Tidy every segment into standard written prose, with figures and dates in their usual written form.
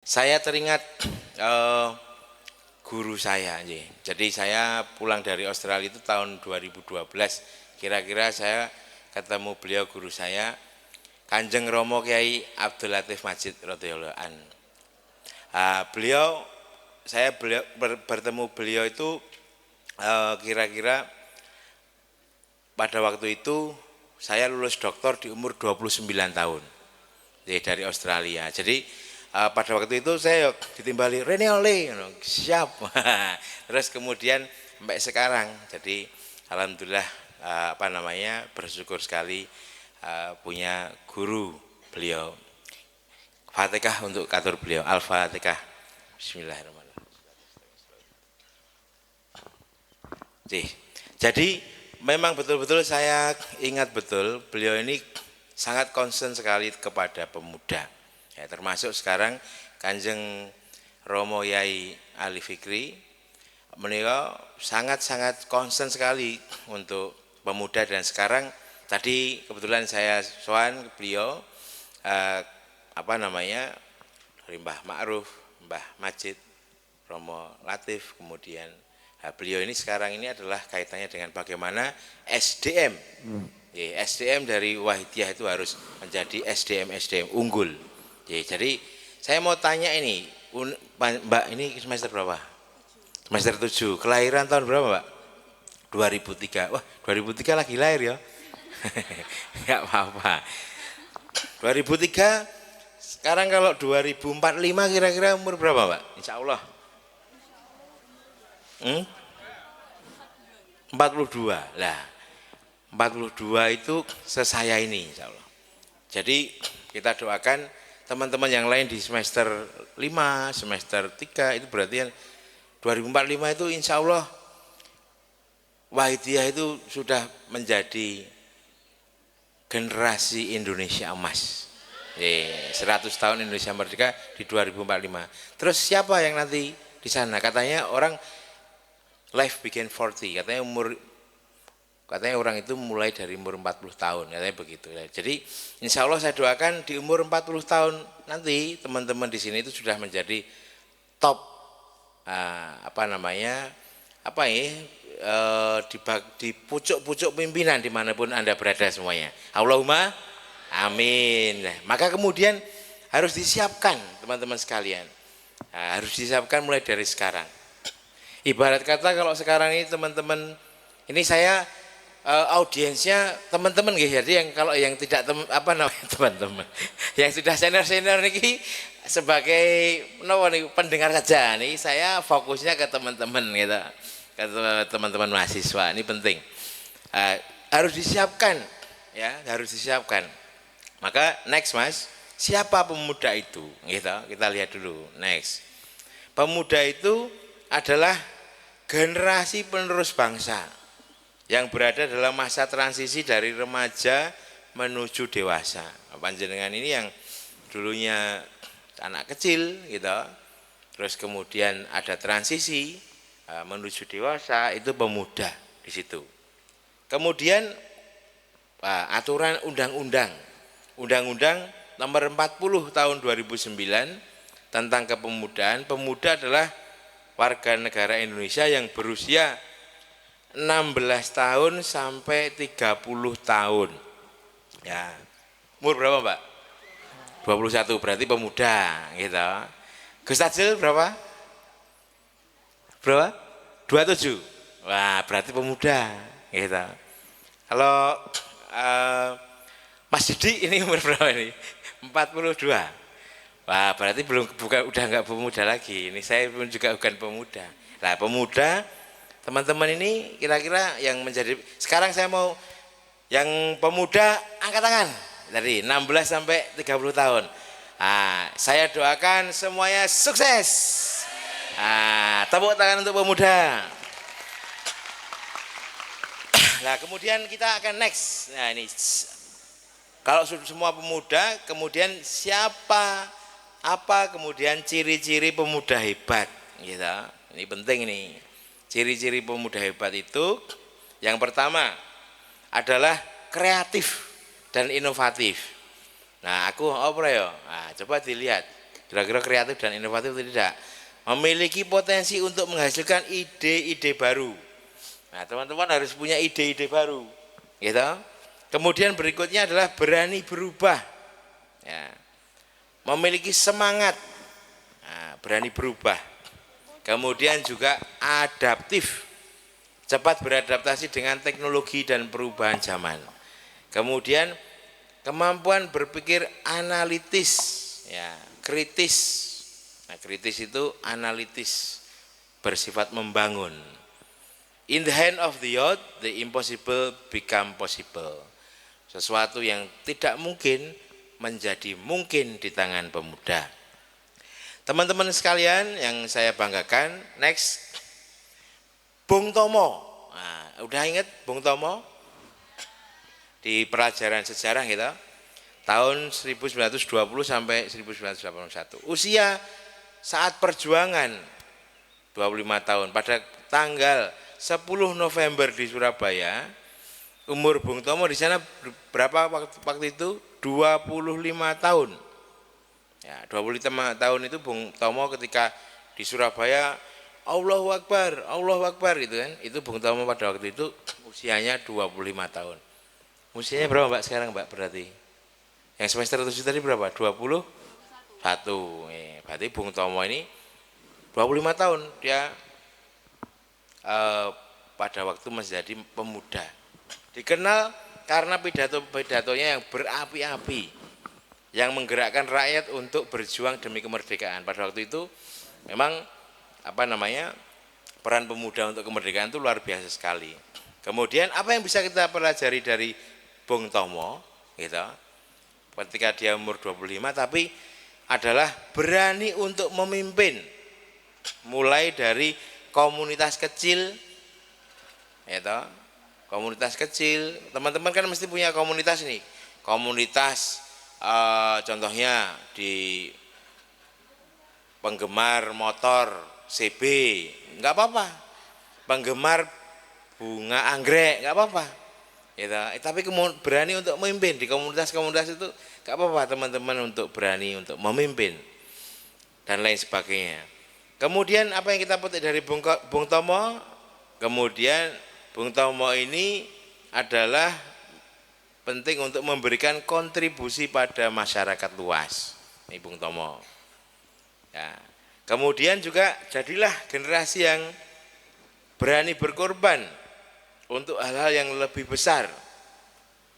Saya teringat eh, guru saya. Jadi saya pulang dari Australia itu tahun 2012. Kira-kira saya ketemu beliau guru saya, Kanjeng Romo Kiai Abdul Latif Majid radhiyallahu an. Beliau bertemu beliau itu kira-kira pada waktu itu saya lulus doktor di umur 29 tahun. Jadi dari Australia. Jadi pada waktu itu saya ditimbali Rene Ole, siap. Terus kemudian sampai sekarang. Jadi alhamdulillah bersyukur sekali punya guru beliau. Fatihah untuk katur beliau. Al-Fatihah. Bismillahirrahmanirrahim. Jadi memang betul-betul saya ingat betul beliau ini sangat concern sekali kepada pemuda. Ya, termasuk sekarang Kanjeng Romo Yai Ali Fikri beliau sangat-sangat concern sekali untuk pemuda, dan sekarang tadi kebetulan saya sowan beliau dari Mbah Ma'ruf, Mbah Majid, Romo Latif, kemudian beliau ini sekarang ini adalah kaitannya dengan bagaimana SDM. SDM dari Wahidiyah itu harus menjadi SDM unggul. Jadi saya mau tanya ini, Mbak ini semester berapa? Semester 7. Kelahiran tahun berapa, Mbak? 2003. Wah, 2003 lagi lahir ya. Enggak apa-apa. 2003. Sekarang kalau 2045 kira-kira umur berapa, Mbak? Insya Allah. 42. Lah, 42 itu sesaya ini insya Allah. Jadi kita doakan teman-teman yang lain di semester 5, semester 3 itu berarti 2045 itu insya Allah Wahidiyah itu sudah menjadi generasi Indonesia emas. 100 tahun Indonesia merdeka di 2045. Terus siapa yang nanti di sana? Katanya orang life begin 40, katanya orang itu mulai dari umur 40 tahun, katanya begitu. Jadi insya Allah saya doakan di umur 40 tahun nanti teman-teman di sini itu sudah menjadi top di pucuk-pucuk pimpinan dimanapun Anda berada semuanya. Allahumma amin. Maka kemudian harus disiapkan teman-teman sekalian. Harus disiapkan mulai dari sekarang. Ibarat kata kalau sekarang ini teman-teman, ini saya audiensnya teman-teman gitu. Jadi yang kalau yang tidak teman-teman yang sudah senior niki sebagai pendengar saja nih, saya fokusnya ke teman-teman gitu, ke teman-teman mahasiswa. Ini penting, harus disiapkan ya, harus disiapkan. Maka next Mas, siapa pemuda itu gitu, kita lihat dulu. Next, pemuda itu adalah generasi penerus bangsa yang berada dalam masa transisi dari remaja menuju dewasa. Panjenengan ini yang dulunya anak kecil gitu, terus kemudian ada transisi menuju dewasa, itu pemuda di situ. Kemudian aturan undang-undang nomor 40 tahun 2009 tentang kepemudaan. Pemuda adalah warga negara Indonesia yang berusia 16 tahun sampai 30 tahun. Ya. Umur berapa, Pak? 21, berarti pemuda gitu. Gus Tajil berapa? Berapa? 27. Wah, berarti pemuda gitu. Kalau Mas Didi ini umur berapa ini? 42. Wah, berarti udah enggak pemuda lagi. Ini saya pun juga bukan pemuda. Nah, pemuda teman-teman ini kira-kira yang menjadi, sekarang saya mau yang pemuda angkat tangan dari 16 sampai 30 tahun. Saya doakan semuanya sukses. Tepuk tangan untuk pemuda. Nah, kemudian kita akan next. Nah, ini kalau semua pemuda, kemudian kemudian ciri-ciri pemuda hebat gitu. Ini penting ini. Ciri-ciri pemuda hebat itu yang pertama adalah kreatif dan inovatif. Nah, aku coba dilihat. Kira-kira kreatif dan inovatif atau tidak? Memiliki potensi untuk menghasilkan ide-ide baru. Nah, teman-teman harus punya ide-ide baru, gitu. Kemudian berikutnya adalah berani berubah, ya. Memiliki semangat, nah, berani berubah. Kemudian juga adaptif, cepat beradaptasi dengan teknologi dan perubahan zaman. Kemudian kemampuan berpikir analitis, ya, kritis. Nah, kritis itu analitis, bersifat membangun. In the hand of the youth, the impossible become possible. Sesuatu yang tidak mungkin menjadi mungkin di tangan pemuda. Teman-teman sekalian yang saya banggakan, next, Bung Tomo. Nah, udah ingat Bung Tomo? Di pelajaran sejarah gitu, tahun 1920 sampai 1981. Usia saat perjuangan 25 tahun, pada tanggal 10 November di Surabaya. Umur Bung Tomo di sana berapa waktu itu? 25 tahun. Ya, 25 tahun itu Bung Tomo ketika di Surabaya, Allahu Akbar gitu kan. Itu Bung Tomo pada waktu itu usianya 25 tahun. Usianya berapa Mbak sekarang Mbak berarti? Yang semester 7 tadi berapa? 21. Berarti Bung Tomo ini 25 tahun dia pada waktu masih jadi pemuda. Dikenal karena pidato-pidatonya yang berapi-api, yang menggerakkan rakyat untuk berjuang demi kemerdekaan. Pada waktu itu memang peran pemuda untuk kemerdekaan itu luar biasa sekali. Kemudian apa yang bisa kita pelajari dari Bung Tomo gitu, ketika dia umur 25 tapi adalah berani untuk memimpin, mulai dari komunitas kecil, gitu. Komunitas kecil, teman-teman kan mesti punya komunitas nih. Komunitas contohnya di penggemar motor CB, enggak apa-apa. Penggemar bunga anggrek, enggak apa-apa. Gitu. Tapi berani untuk memimpin di komunitas-komunitas itu enggak apa-apa teman-teman, untuk berani untuk memimpin dan lain sebagainya. Kemudian apa yang kita petik dari Bung Tomo? Kemudian Bung Tomo ini adalah penting untuk memberikan kontribusi pada masyarakat luas. Ini Bung Tomo. Ya. Kemudian juga jadilah generasi yang berani berkorban untuk hal-hal yang lebih besar.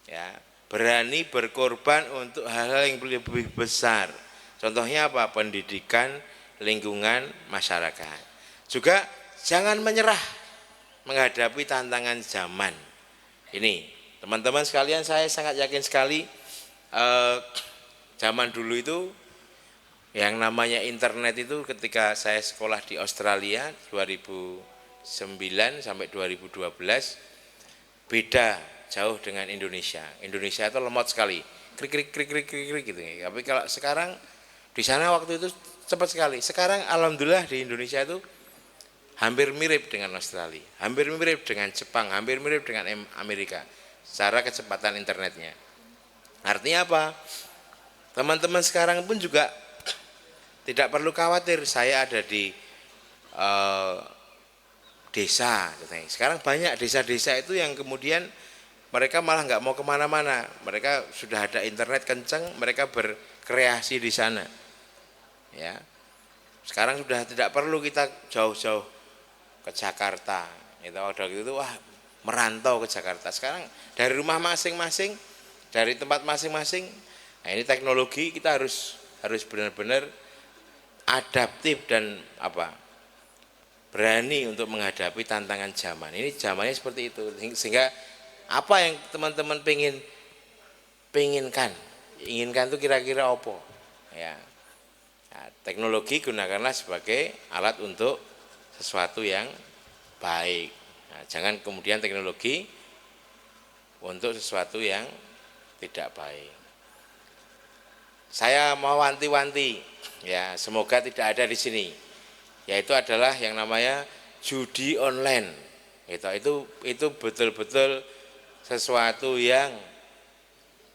Ya, berani berkorban untuk hal-hal yang lebih besar. Contohnya apa? Pendidikan, lingkungan, masyarakat. Juga jangan menyerah menghadapi tantangan zaman. Ini teman-teman sekalian, saya sangat yakin sekali zaman dulu itu yang namanya internet itu, ketika saya sekolah di Australia 2009 sampai 2012, beda jauh dengan Indonesia. Indonesia itu lemot sekali, krik gitu. Tapi kalau sekarang di sana waktu itu cepat sekali. Sekarang alhamdulillah di Indonesia itu hampir mirip dengan Australia, hampir mirip dengan Jepang, hampir mirip dengan Amerika secara kecepatan internetnya. Artinya apa? Teman-teman sekarang pun juga tidak perlu khawatir saya ada di desa. Sekarang banyak desa-desa itu yang kemudian mereka malah nggak mau kemana-mana, mereka sudah ada internet kencang, mereka berkreasi di sana. Ya, sekarang sudah tidak perlu kita jauh-jauh ke Jakarta. Itu wah, merantau ke Jakarta. Sekarang dari rumah masing-masing, dari tempat masing-masing. Nah, ini teknologi, kita harus benar-benar adaptif dan berani untuk menghadapi tantangan zaman. Ini zamannya seperti itu. Sehingga apa yang teman-teman inginkan itu kira-kira apa? Ya. Nah, teknologi gunakanlah sebagai alat untuk sesuatu yang baik. Nah, jangan kemudian teknologi untuk sesuatu yang tidak baik. Saya mau wanti-wanti, ya, semoga tidak ada di sini. Yaitu adalah yang namanya judi online. Itu betul-betul sesuatu yang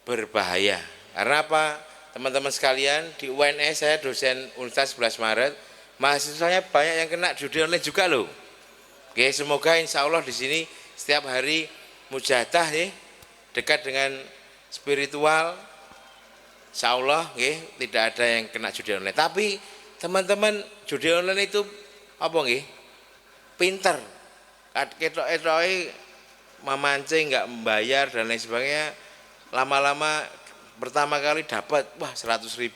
berbahaya. Karena apa? teman-teman sekalian di UNS, saya dosen Universitas 11 Maret, mahasiswanya banyak yang kena judi online juga loh. Oke, semoga insya Allah di sini setiap hari mujahadah ya, dekat dengan spiritual, insya Allah ya, tidak ada yang kena judi online. Tapi teman-teman judi online itu apa nggih? Pinter, ketok-ketoke memancing nggak membayar dan lain sebagainya, lama-lama pertama kali dapat wah 100.000,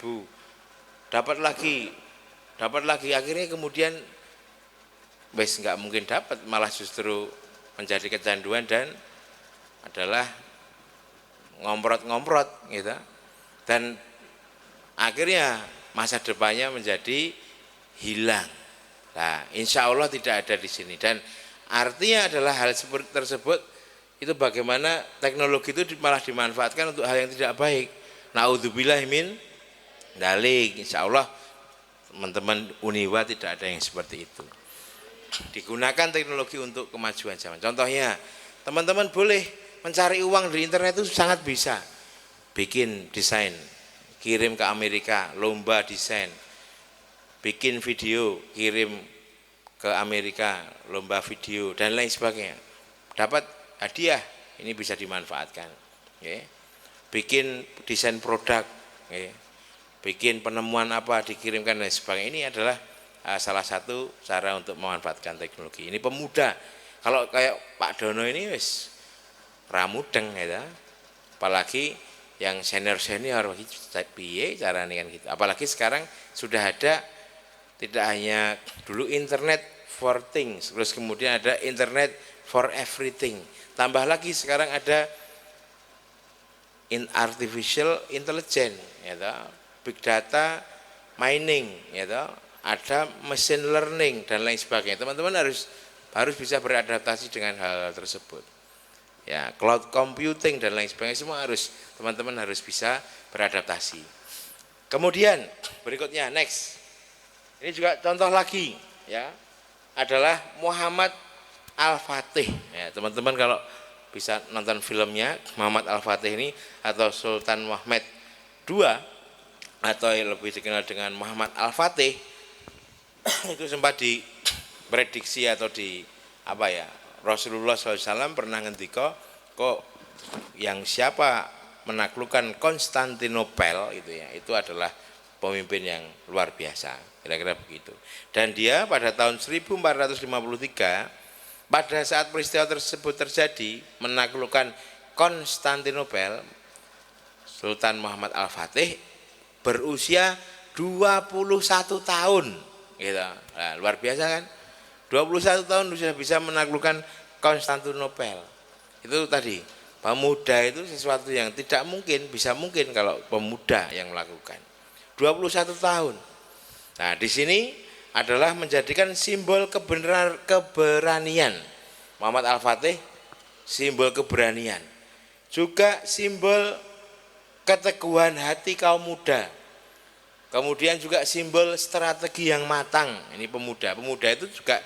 dapat lagi akhirnya kemudian wes nggak mungkin dapat, malah justru menjadi kecanduan dan adalah ngomprot gitu, dan akhirnya masa depannya menjadi hilang. Nah, insya Allah tidak ada di sini, dan artinya adalah hal seperti tersebut itu bagaimana teknologi itu malah dimanfaatkan untuk hal yang tidak baik. Naudzubillah min dalik. Insya Allah teman-teman Uniwa tidak ada yang seperti itu. Digunakan teknologi untuk kemajuan zaman. Contohnya teman-teman boleh mencari uang di internet itu sangat bisa. Bikin desain, kirim ke Amerika, lomba desain. Bikin video, kirim ke Amerika, lomba video dan lain sebagainya. Dapat hadiah, ini bisa dimanfaatkan. Okay. Bikin desain produk, okay. Bikin penemuan apa dikirimkan dan sebagainya. Ini adalah salah satu cara untuk memanfaatkan teknologi. Ini pemuda. Kalau kayak Pak Dono ini wis ramudeng ya. Apalagi yang senior piye caranya kan gitu. Apalagi sekarang sudah ada tidak hanya dulu internet for things, terus kemudian ada internet for everything. Tambah lagi sekarang ada artificial intelligence, ya, big data mining, ya, ada machine learning dan lain sebagainya. Teman-teman harus bisa beradaptasi dengan hal-hal tersebut. Ya, cloud computing dan lain sebagainya semua teman-teman harus bisa beradaptasi. Kemudian berikutnya next. Ini juga contoh lagi ya, adalah Muhammad Al-Fatih. Ya, teman-teman kalau bisa nonton filmnya Muhammad Al-Fatih ini atau Sultan Muhammad II atau yang lebih dikenal dengan Muhammad Al-Fatih itu sempat diprediksi atau Rasulullah SAW pernah ngendika kok yang siapa menaklukkan Konstantinopel itu adalah pemimpin yang luar biasa, kira-kira begitu. Dan dia pada tahun 1453 pada saat peristiwa tersebut terjadi menaklukkan Konstantinopel, Sultan Muhammad Al-Fatih berusia 21 tahun gitu. Nah, luar biasa kan? 21 tahun sudah bisa menaklukkan Konstantinopel. Itu tadi, pemuda itu sesuatu yang tidak mungkin, bisa mungkin kalau pemuda yang melakukan. 21 tahun. Nah, di sini adalah menjadikan simbol keberanian. Muhammad Al-Fatih simbol keberanian. Juga simbol keteguhan hati kaum muda. Kemudian juga simbol strategi yang matang. Ini pemuda. Pemuda itu juga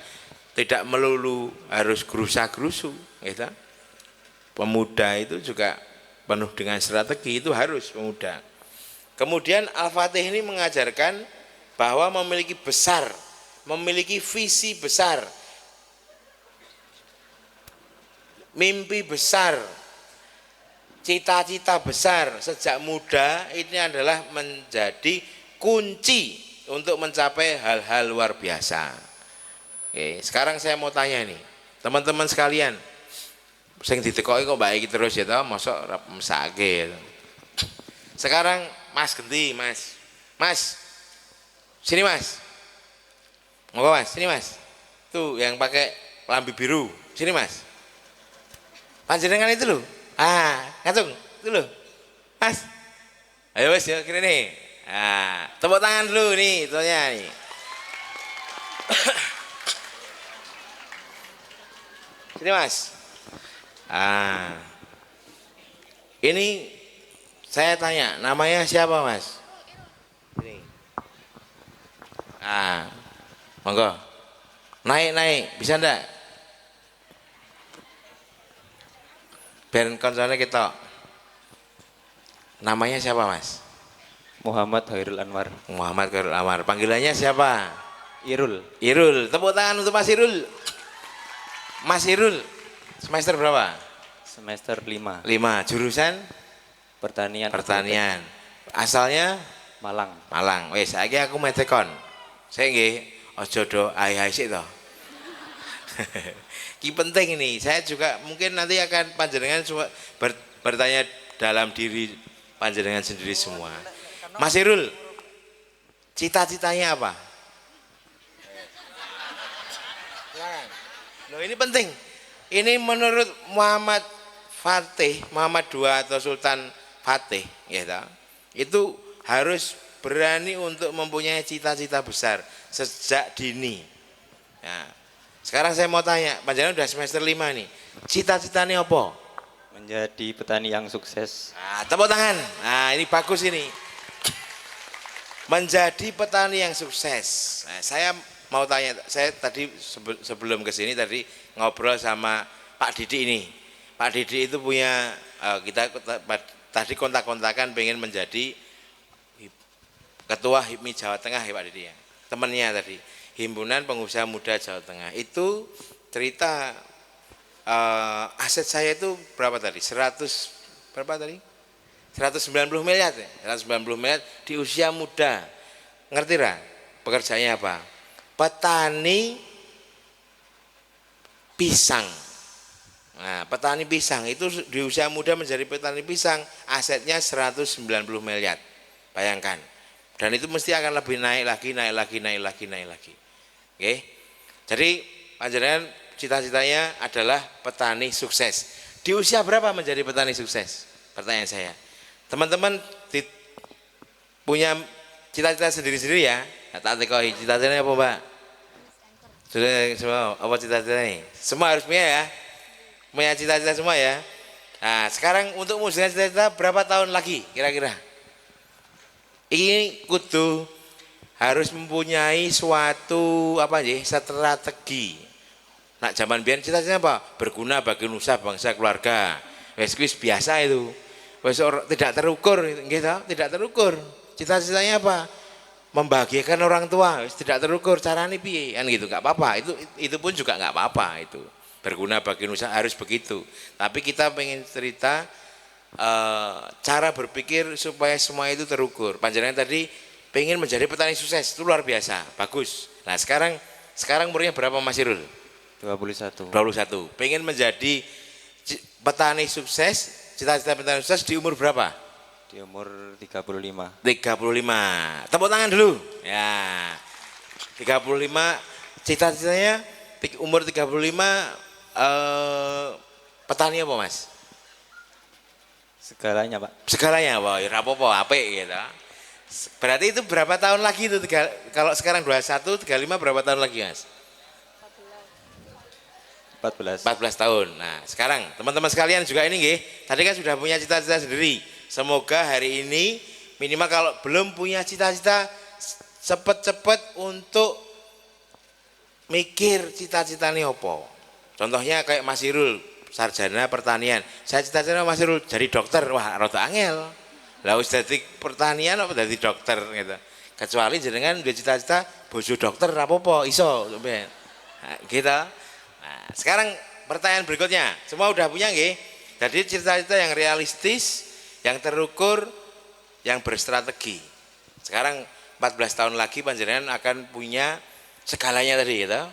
tidak melulu harus gerusa-gerusu, gitu. Pemuda itu juga penuh dengan strategi, itu harus pemuda. Kemudian Al-Fatih ini mengajarkan bahwa memiliki visi besar, mimpi besar, cita-cita besar sejak muda ini adalah menjadi kunci untuk mencapai hal-hal luar biasa. Oke, sekarang saya mau tanya nih, teman-teman sekalian, sing ditekoki kok baik terus ya toh, mosok mesake. Sekarang Mas Genti, Mas. Sini Mas. Monggo Mas, sini Mas. Tuh yang pakai lambi biru. Sini Mas. Panjenengan itu loh. Ngatung, itu loh. Mas. Ayo Mas ya kira nih. Tepuk tangan dulu nih, itunya nih. Sini Mas. Ini saya tanya, namanya siapa Mas? Ini. Monggo. Naik, bisa ndak? Ben konsolnya kita. Namanya siapa Mas? Muhammad Hairul Anwar. Muhammad Khairul Anwar. Panggilannya siapa? Irul. Irul. Tepuk tangan untuk Mas Irul. Mas Irul, semester berapa? Semester 5. 5. Jurusan? Pertanian. Pertanian. Asalnya? Malang. Malang. Wes, saiki aku metekon. Saya nggih aja do ai-ai sik to. Ki penting ini. Saya juga mungkin nanti akan panjenengan bertanya dalam diri panjenengan sendiri semua. Mas Irul, cita-citanya apa? Loh, ini penting. Ini menurut Muhammad Fatih, Muhammad II atau Sultan Fatih, ya, itu harus berani untuk mempunyai cita-cita besar sejak dini. Nah, sekarang saya mau tanya, panjenengan udah semester 5 nih, cita-citanya apa? Menjadi petani yang sukses. Nah, tepuk tangan. Nah, ini bagus ini. Menjadi petani yang sukses. Nah, saya mau tanya, saya tadi sebelum ke sini tadi ngobrol sama Pak Didi ini. Pak Didi itu punya kita tadi kontak-kontakan pengen menjadi Ketua HIPMI Jawa Tengah ya Pak Didi ya. Temannya tadi, Himpunan Pengusaha Muda Jawa Tengah. Itu cerita aset saya itu berapa tadi? 100 berapa tadi? 190 miliar ya. 190 miliar di usia muda. Ngerti lah pekerjaannya apa? Petani pisang. Nah, petani pisang itu di usia muda menjadi petani pisang, asetnya 190 miliar. Bayangkan. Dan itu mesti akan lebih naik lagi. Oke. Jadi panjenengan cita-citanya adalah petani sukses. Di usia berapa menjadi petani sukses? Pertanyaan saya. Teman-teman punya cita-cita sendiri-sendiri ya. Tak tekohi cita-citanya apa, Mbak? Sudah semua apa cita-citanya? Semua harus punya ya. Punya cita-cita semua ya. Nah, sekarang untuk mewujudkan cita-cita berapa tahun lagi kira-kira? Ini kudu harus mempunyai suatu apa ya, strategi. Nak zaman biyen cita-citanya apa? Berguna bagi nusa bangsa keluarga. Wes biasa itu. Wes tidak terukur gitu, tidak terukur. Cita-citanya apa? Membahagiakan orang tua, wes tidak terukur caranya piye kan gitu, enggak apa-apa. Itu pun juga enggak apa-apa itu. Berguna bagi nusa harus begitu. Tapi kita pengen cerita cara berpikir supaya semua itu terukur. Panjenengan tadi pengen menjadi petani sukses, itu luar biasa, bagus. Nah, sekarang umurnya berapa Mas Irul? 21. 21. Pengen menjadi petani sukses, cita-cita petani sukses di umur berapa? Di umur 35. 35. Tepuk tangan dulu. Ya. 35 cita-citanya umur 35 petani apa Mas? Segalanya Pak. Segalanya, wah ya apa-apa, apik gitu. Berarti itu berapa tahun lagi itu? Kalau sekarang 21, 35 berapa tahun lagi Mas? 14. 14 tahun. Nah, sekarang teman-teman sekalian juga ini nggih, tadi kan sudah punya cita-cita sendiri. Semoga hari ini minimal kalau belum punya cita-cita cepet-cepet untuk mikir cita-citanya apa. Contohnya kayak Mas Irul, sarjana pertanian. Saya cita-cita Mas Irul jadi dokter, wah rada angel. Lah wis dadi pertanian apa dadi dokter gitu. Kecuali jenengan duwe cita-cita bojo dokter apa-apa iso sampean. Nah, gitu. Nah, sekarang pertanyaan berikutnya. Semua udah punya nggih? Jadi cita-cita yang realistis, yang terukur, yang berstrategi. Sekarang 14 tahun lagi panjenengan akan punya segalanya tadi gitu.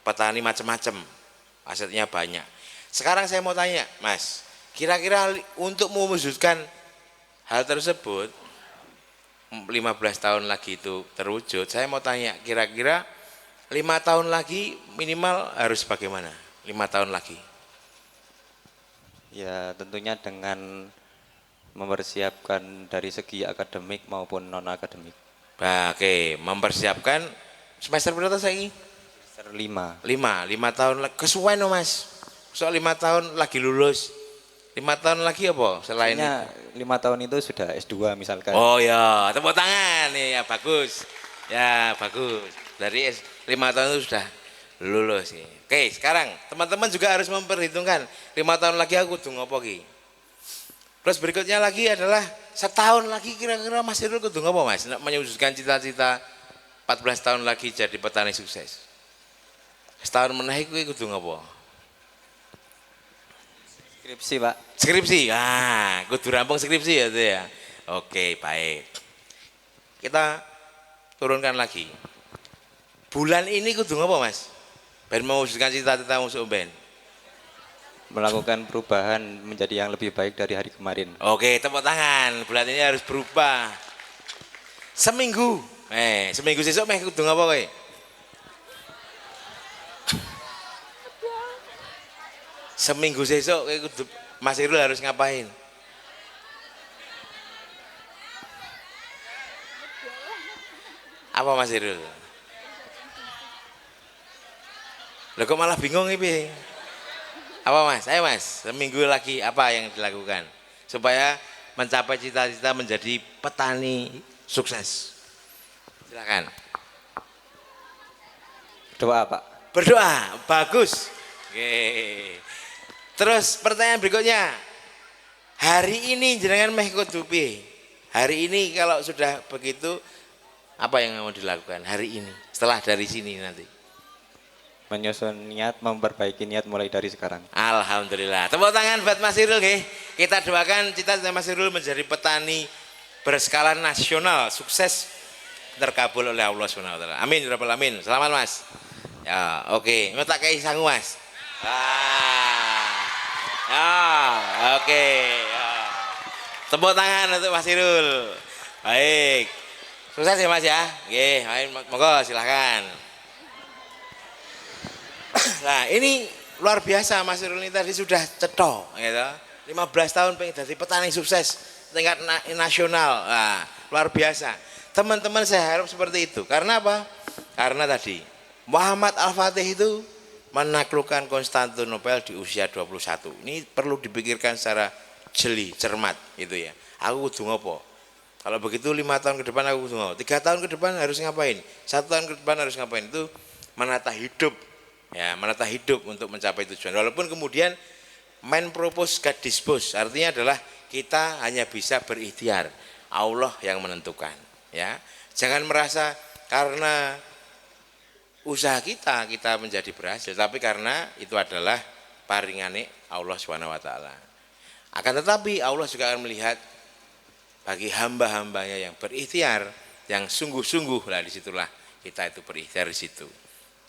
Petani macam-macam. Asetnya banyak. Sekarang saya mau tanya, Mas, kira-kira untuk mewujudkan hal tersebut 15 tahun lagi itu terwujud, saya mau tanya, kira-kira 5 tahun lagi minimal harus bagaimana? 5 tahun lagi. Ya tentunya dengan mempersiapkan dari segi akademik maupun non akademik. Nah, oke, mempersiapkan semester berapa saya? Semester 5. 5 tahun lagi. Kesuwen no, Mas. Soal 5 tahun lagi lulus. 5 tahun lagi apa selain itu? 5 tahun itu sudah S2 misalkan. Oh ya, tepuk tangan nih, ya bagus. Ya, bagus. Dari 5 tahun itu sudah lulus nih. Oke, sekarang teman-teman juga harus memperhitungkan 5 tahun lagi aku kudu ngopo ki. Terus berikutnya lagi adalah setahun lagi kira-kira Mas Irul kudu ngapa Mas? Nak menyukseskan cita-cita 14 tahun lagi jadi petani sukses. Setahun meneh kuwi kudu ngapa? Skripsi, Pak. Skripsi. Ah, kudu rampung skripsi ya itu ya. Oke, baik. Kita turunkan lagi. Bulan ini kudu ngapa Mas? Ben mewujudkan cita-cita musuh ben. Melakukan perubahan menjadi yang lebih baik dari hari kemarin. Oke, tepuk tangan. Bulan ini harus berubah. Seminggu. Seminggu sesuk meh kudu ngapa kowe? Seminggu sesuk kowe kudu Mas Irul harus ngapain? Apa Mas Irul? Loh kok malah bingung ini? Apa Mas? Ayo Mas, seminggu lagi apa yang dilakukan supaya mencapai cita-cita menjadi petani sukses? Silakan. Doa, Pak. Berdoa, bagus. Oke. Terus pertanyaan berikutnya. Hari ini jenengan meh kudu piye? Hari ini kalau sudah begitu apa yang mau dilakukan hari ini? Setelah dari sini nanti. Menyusun niat, memperbaiki niat mulai dari sekarang. Alhamdulillah. Tepuk tangan buat Mas Irul nggih. Kita doakan cita-cita Mas Irul menjadi petani berskala nasional, sukses terkabul oleh Allah Subhanahu wa taala. Amin ya rabbal alamin. Selamat Mas. Ya, oke. Mau tak kei sangu Mas. Oke. Ya. Tepuk tangan untuk Mas Irul. Baik. Sukses ya Mas ya. Nggih, ayo monggo silahkan. Nah ini luar biasa Mas Irul ini tadi sudah cetok gitu. 15 tahun pengen jadi petani sukses tingkat nasional. Nah, luar biasa. Teman-teman saya harap seperti itu. Karena apa? Karena tadi Muhammad Al-Fatih itu menaklukkan Konstantinopel di usia 21. Ini perlu dipikirkan secara jeli, cermat gitu ya. Aku kudu ngopo? Kalau begitu 5 tahun ke depan aku kudu ngopo? 3 tahun ke depan harus ngapain? 1 tahun ke depan harus ngapain? Itu menata hidup. Ya, menata hidup untuk mencapai tujuan. Walaupun kemudian main propose God dispose, artinya adalah kita hanya bisa berikhtiar. Allah yang menentukan, ya. Jangan merasa karena usaha kita menjadi berhasil, tapi karena itu adalah paringane Allah Subhanahu wa taala. Akan tetapi Allah juga akan melihat bagi hamba-hambanya yang berikhtiar, yang sungguh-sungguh, lah disitulah kita itu berikhtiar di situ.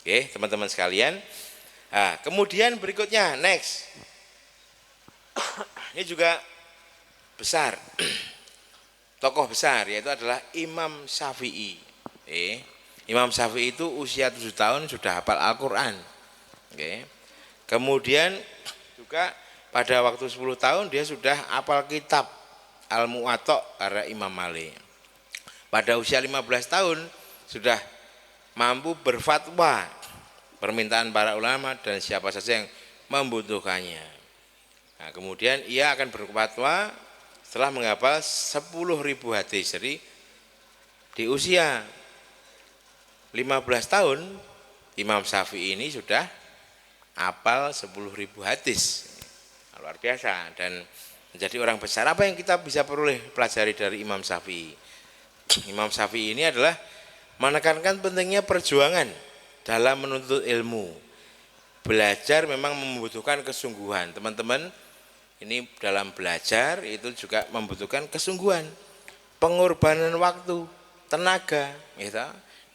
Oke, teman-teman sekalian. Nah, kemudian berikutnya, next. Ini juga besar. Tokoh besar, yaitu adalah Imam Syafi'i. Imam Syafi'i itu usia 7 tahun sudah hafal Al-Quran. Kemudian juga pada waktu 10 tahun dia sudah hafal kitab Al-Muwatta karena Imam Malik. Pada usia 15 tahun sudah mampu berfatwa permintaan para ulama dan siapa saja yang membutuhkannya. Nah, kemudian ia akan berfatwa setelah menghafal 10.000 hadis. Jadi di usia 15 tahun Imam Syafi'i ini sudah hafal 10.000 hadis. Nah, luar biasa dan menjadi orang besar. Apa yang kita bisa peroleh pelajari dari Imam Syafi'i? Imam Syafi'i ini adalah menekankan pentingnya perjuangan dalam menuntut ilmu. Belajar memang membutuhkan kesungguhan. Teman-teman, ini dalam belajar itu juga membutuhkan kesungguhan, pengorbanan waktu, tenaga, gitu.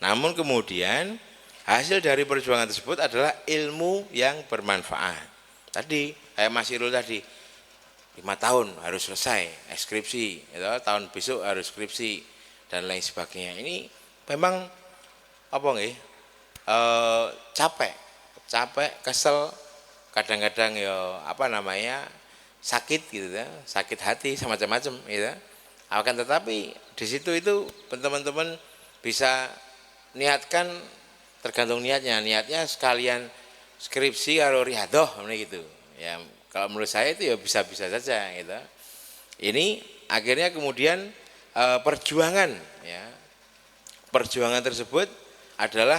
Namun kemudian hasil dari perjuangan tersebut adalah ilmu yang bermanfaat. Tadi kayak Mas Irul tadi 5 tahun harus selesai skripsi, gitu. Tahun besok harus skripsi dan lain sebagainya. Ini memang apa nggih? Capek, kesel, kadang-kadang ya apa namanya sakit gitu ya, sakit hati sama macam-macam gitu. Akan tetapi di situ itu teman-teman bisa niatkan tergantung niatnya sekalian skripsi karo riadoh gitu. Ya kalau menurut saya itu ya bisa-bisa saja gitu. Ini akhirnya kemudian perjuangan ya. Perjuangan tersebut adalah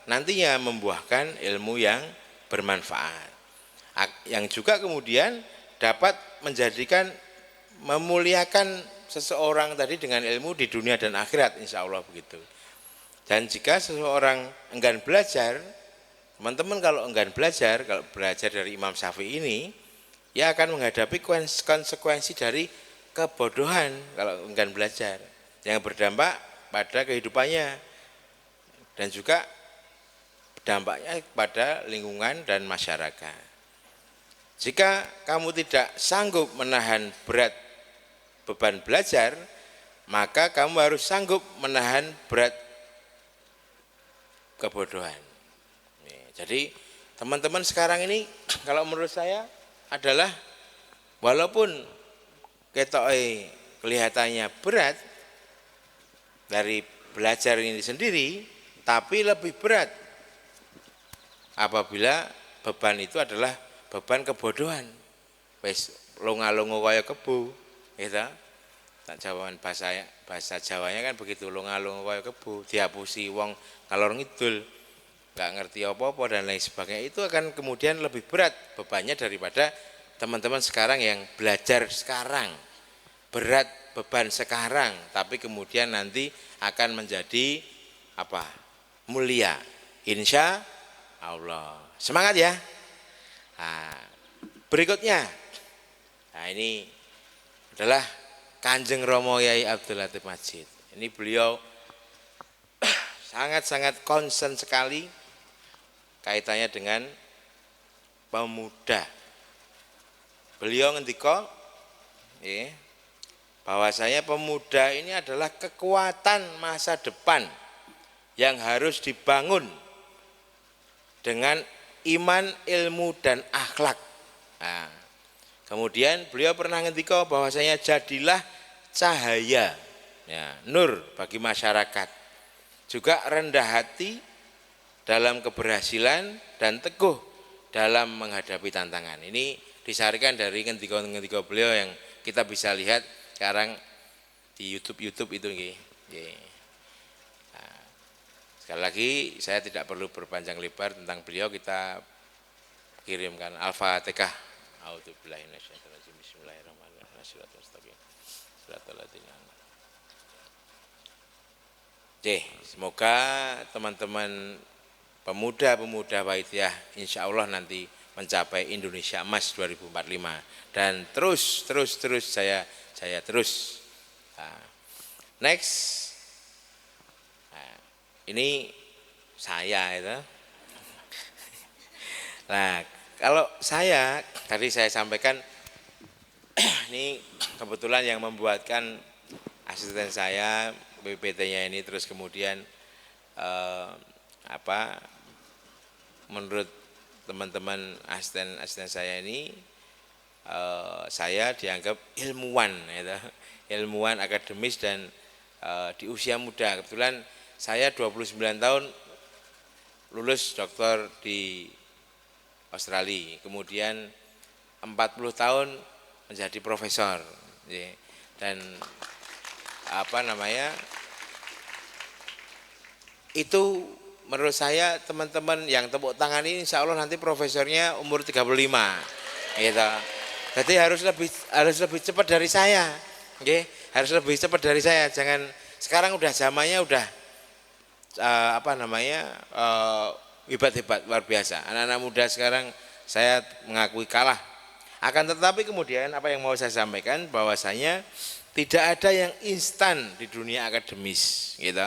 nantinya membuahkan ilmu yang bermanfaat, yang juga kemudian dapat menjadikan memuliakan seseorang tadi dengan ilmu di dunia dan akhirat, insya Allah begitu. Dan jika seseorang enggan belajar, teman-teman kalau enggan belajar, kalau belajar dari Imam Syafi'i ini, ya akan menghadapi konsekuensi dari kebodohan kalau enggan belajar, yang berdampak pada kehidupannya dan juga dampaknya pada lingkungan dan masyarakat. Jika kamu tidak sanggup menahan berat beban belajar, maka kamu harus sanggup menahan berat kebodohan. Jadi teman-teman sekarang ini kalau menurut saya adalah walaupun ketoke kelihatannya berat dari belajar ini sendiri, tapi lebih berat apabila beban itu adalah beban kebodohan. Wis longa-longo kaya kebu, gitu. Tak Jawaan bahasa Jawanya kan begitu, longa-longo kaya kebu, dihapusi wong ngalor ngidul, enggak ngerti apa-apa dan lain sebagainya. Itu akan kemudian lebih berat bebannya daripada teman-teman sekarang yang belajar sekarang. Berat beban sekarang, tapi kemudian nanti akan menjadi apa? Mulia. Insya Allah. Semangat ya. Nah, berikutnya, nah ini adalah Kanjeng Romo Yai Abdul Latif Majid. Ini beliau sangat-sangat concern sekali kaitannya dengan pemuda. Beliau ngendika, bahwasanya pemuda ini adalah kekuatan masa depan yang harus dibangun dengan iman, ilmu, dan akhlak. Nah, kemudian beliau pernah ngendika bahwasanya jadilah cahaya, ya, nur bagi masyarakat. Juga rendah hati dalam keberhasilan dan teguh dalam menghadapi tantangan. Ini disarikan dari ngendika beliau yang kita bisa lihat sekarang di YouTube itu nggih. Sekali lagi saya tidak perlu berpanjang lebar tentang beliau, kita kirimkan Al-Fatihah. A'udzubillahi minasyaitonir rajim. Bismillahirrahmanirrahim. Shiratal mustaqim. Shiratal ladzina an'amta. Semoga teman-teman pemuda-pemuda Waithiyah insya Allah nanti mencapai Indonesia Emas 2045 dan terus saya terus. Nah, next. Ini saya itu. Nah, kalau saya tadi saya sampaikan ini kebetulan yang membuatkan asisten saya PPT-nya ini, terus kemudian menurut teman-teman asisten saya ini saya dianggap ilmuwan, gitu. Ilmuwan akademis dan di usia muda. Kebetulan saya 29 tahun lulus doktor di Australia, kemudian 40 tahun menjadi profesor, dan itu menurut saya teman-teman yang tepuk tangan ini insya Allah nanti profesornya umur 35, gitu. Jadi harus lebih cepat dari saya, harus lebih cepat dari saya. Jangan sekarang udah zamannya udah hebat-hebat luar biasa. Anak-anak muda sekarang saya mengakui kalah. Akan tetapi kemudian apa yang mau saya sampaikan bahwasanya tidak ada yang instan di dunia akademis, gitu.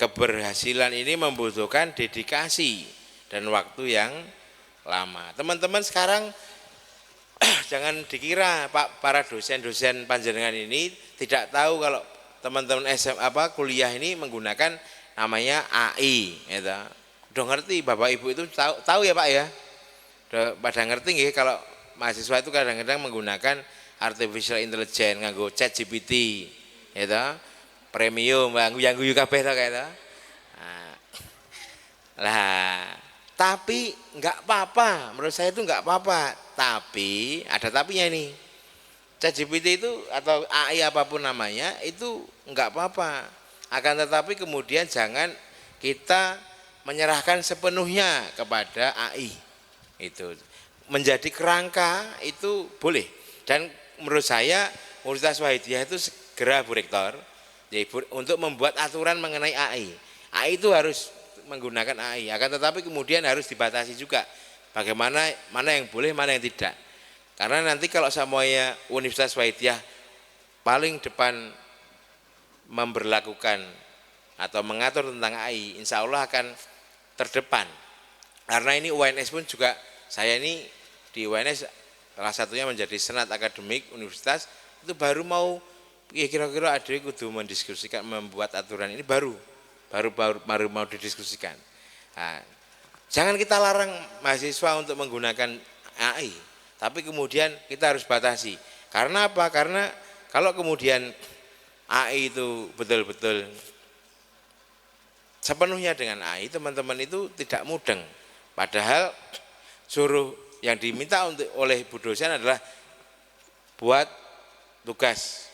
Keberhasilan ini membutuhkan dedikasi dan waktu yang lama. Teman-teman sekarang jangan dikira para dosen-dosen panjenengan ini tidak tahu kalau teman-teman kuliah ini menggunakan namanya AI, gitu. Udah ngerti Bapak Ibu itu tahu ya Pak ya? Udah pada ngerti nggih kalau mahasiswa itu kadang-kadang menggunakan artificial intelligence nganggo ChatGPT, gitu. Premium yang guyu kabeh to kae to. Lah, tapi enggak apa-apa, menurut saya itu enggak apa-apa. Tapi ada tapinya ini. ChatGPT itu atau AI apapun namanya itu enggak apa-apa. Akan tetapi kemudian jangan kita menyerahkan sepenuhnya kepada AI. Itu menjadi kerangka itu boleh, dan menurut saya Universitas Wahidiyah itu segera Bu Rektor ya, untuk membuat aturan mengenai AI. AI itu harus menggunakan AI, akan tetapi kemudian harus dibatasi juga bagaimana mana yang boleh, mana yang tidak. Karena nanti kalau semuanya Universitas Wahidiyah paling depan memberlakukan atau mengatur tentang AI, insya Allah akan terdepan. Karena ini UNS pun juga, saya ini di UNS salah satunya menjadi senat akademik universitas, itu baru mau ya kira-kira ada kudu mendiskusikan, membuat aturan ini baru mau didiskusikan. Nah, jangan kita larang mahasiswa untuk menggunakan AI, tapi kemudian kita harus batasi. Karena apa? Karena kalau kemudian AI itu betul-betul sepenuhnya dengan AI, teman-teman itu tidak mudeng. Padahal suruh yang diminta oleh Bu dosen adalah buat tugas,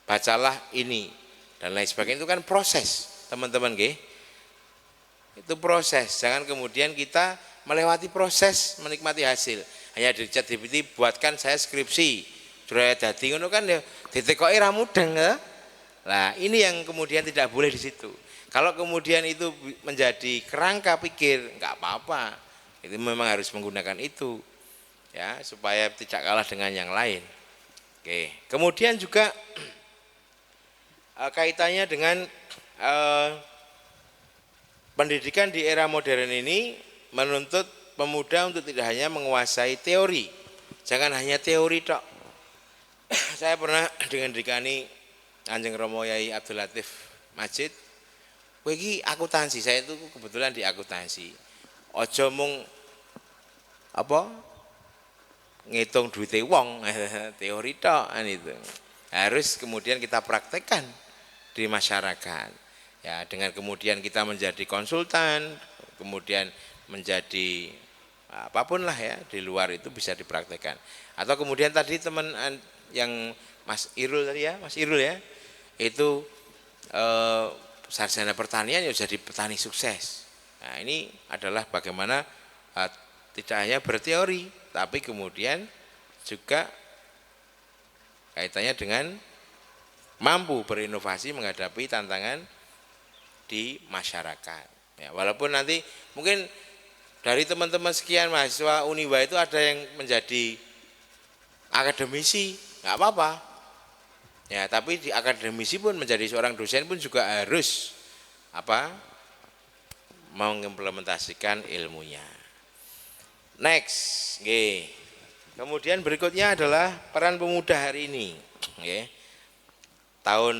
bacalah ini dan lain sebagainya. Itu kan proses, teman-teman, itu proses. Jangan kemudian kita melewati proses menikmati hasil. Hanya di ChatGPT buatkan saya skripsi, sudah dadi ngono kan ya ditekoki ra mudeng ya. Nah, ini yang kemudian tidak boleh di situ. Kalau kemudian itu menjadi kerangka pikir, enggak apa-apa. Itu memang harus menggunakan itu ya, supaya tidak kalah dengan yang lain. Oke. Kemudian juga kaitannya dengan pendidikan di era modern ini menuntut pemuda untuk tidak hanya menguasai teori. Jangan hanya teori tok. Saya pernah dengan dikani Kanjeng Romo Yai Abdul Latif Majid. Kowe iki akuntansi, saya itu kebetulan di akuntansi. Aja mung apa? Ngitung duite wong, teori tok itu. Harus kemudian kita praktekkan di masyarakat. Ya, dengan kemudian kita menjadi konsultan, kemudian menjadi apapun lah ya, di luar itu bisa dipraktekkan. Atau kemudian tadi teman yang Mas Irul tadi ya, Mas Irul ya, itu sarjana pertanian ya jadi petani sukses. Nah, ini adalah bagaimana tidak hanya berteori, tapi kemudian juga kaitannya dengan mampu berinovasi menghadapi tantangan di masyarakat. Ya, walaupun nanti mungkin dari teman-teman sekian mahasiswa Uniwa itu ada yang menjadi akademisi, nggak apa-apa. Ya, tapi di akademisi pun menjadi seorang dosen pun juga harus mengimplementasikan ilmunya. Next, kemudian berikutnya adalah peran pemuda hari ini. Tahun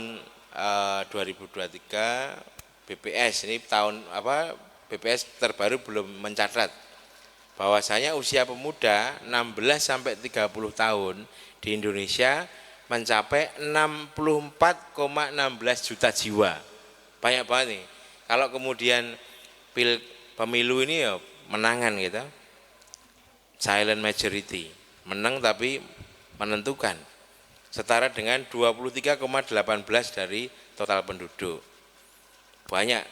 2023 BPS ini tahun BPS terbaru belum mencatat bahwasanya usia pemuda 16 sampai 30 tahun di Indonesia mencapai 64,16 juta jiwa. Banyak banget nih. Kalau kemudian pemilu ini ya menangan gitu. Silent majority, menang tapi menentukan. Setara dengan 23,18 dari total penduduk. Banyak.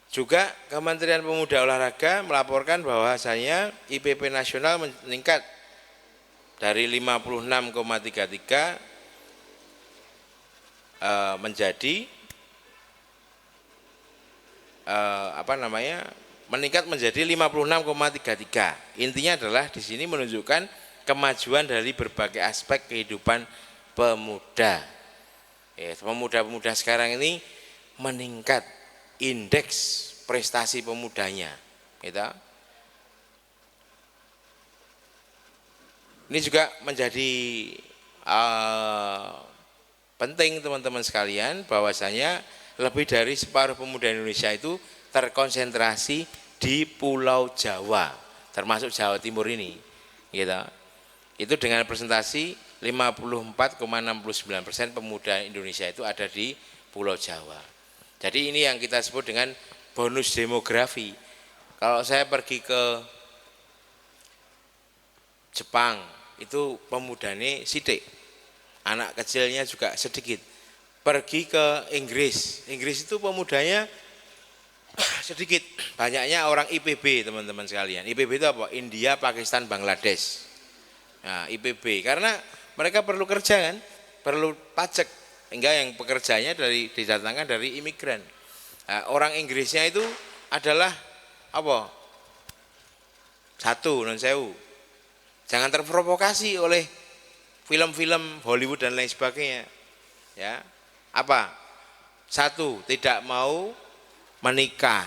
Juga Kementerian Pemuda Olahraga melaporkan bahwasanya IPP nasional meningkat dari 56,33 menjadi meningkat menjadi 56,33. Intinya adalah di sini menunjukkan kemajuan dari berbagai aspek kehidupan pemuda. Pemuda-pemuda sekarang ini meningkat indeks prestasi pemudanya. Ini juga menjadi penting teman-teman sekalian bahwasanya lebih dari separuh pemuda Indonesia itu terkonsentrasi di Pulau Jawa, termasuk Jawa Timur ini. Itu dengan presentasi 54,69% pemuda Indonesia itu ada di Pulau Jawa. Jadi ini yang kita sebut dengan bonus demografi. Kalau saya pergi ke Jepang, itu pemudanya sidik, anak kecilnya juga sedikit. Pergi ke Inggris itu pemudanya sedikit, banyaknya orang IPB teman-teman sekalian. IPB itu apa? India, Pakistan, Bangladesh. Nah, IPB karena mereka perlu kerja kan, perlu pajak, hingga yang pekerjanya didatangkan dari imigran. Nah, orang Inggrisnya itu adalah apa? Satu, non sewu, jangan terprovokasi oleh film-film Hollywood dan lain sebagainya. Ya, apa? Satu, tidak mau menikah,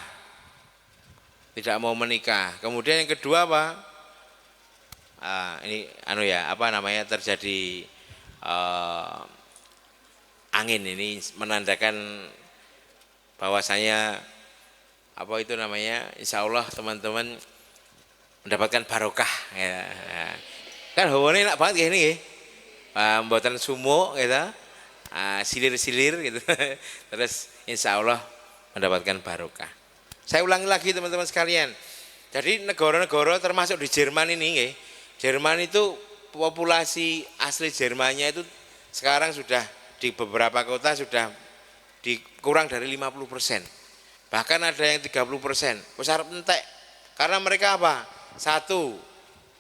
tidak mau menikah. Kemudian yang kedua apa? Ini apa namanya, terjadi angin, ini menandakan bahwasanya apa itu namanya, insya Allah teman-teman mendapatkan barokah ya. Kan hawane enak banget kayak ini nggih. Mboten sumo gitu. Silir-silir gitu. Terus insya Allah mendapatkan barokah. Saya ulangi lagi teman-teman sekalian. Jadi negara-negara termasuk di Jerman ini nggih. Jerman itu populasi asli Jermannya itu sekarang sudah di beberapa kota sudah kurang dari 50%. Bahkan ada yang 30%. Besar entek. Karena mereka apa? Satu,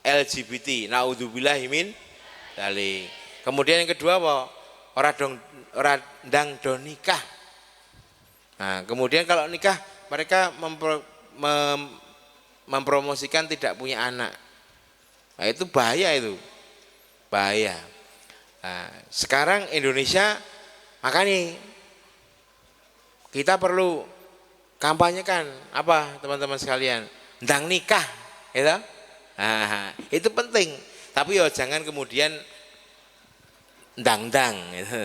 LGBT, naudzubillahi min dzalik. Kemudian yang kedua apa? Ora ndang do nikah. Nah, kemudian kalau nikah mereka mempromosikan tidak punya anak. Nah, itu bahaya itu. Bahaya. Nah, sekarang Indonesia makanya kita perlu kampanyekan apa teman-teman sekalian? Ndang nikah, gitu. Nah, itu penting. Tapi ya jangan kemudian ndang-ndang gitu.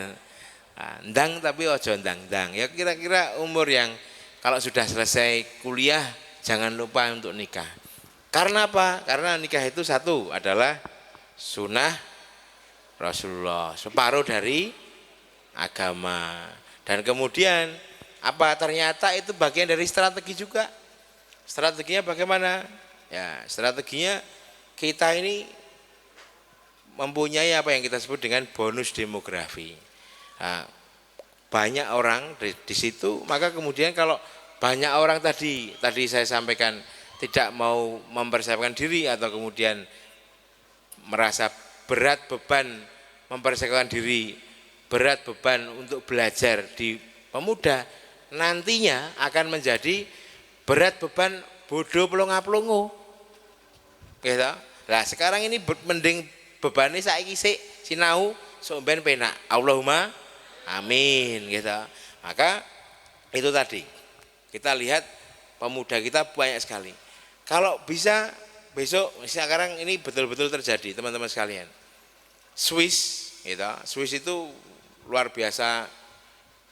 Ndang tapi ojo ndang-ndang. Ya kira-kira umur yang kalau sudah selesai kuliah jangan lupa untuk nikah. Karena apa? Karena nikah itu satu adalah sunnah Rasulullah, separuh dari agama. Dan kemudian apa? Ternyata itu bagian dari strategi juga. Strateginya bagaimana? Ya, strateginya kita ini mempunyai apa yang kita sebut dengan bonus demografi. Nah, banyak orang di situ, maka kemudian kalau banyak orang tadi saya sampaikan tidak mau mempersiapkan diri atau kemudian merasa berat beban mempersiapkan diri, berat beban untuk belajar di pemuda, nantinya akan menjadi berat beban bodoh pelongo-pelongo. Gitu. Lah sekarang ini mending bebannya saiki sik sinau sok ben penak. Allahumma amin gitu. Maka itu tadi kita lihat pemuda kita banyak sekali. Kalau bisa besok sekarang ini betul-betul terjadi teman-teman sekalian. Swiss gitu. Swiss itu luar biasa.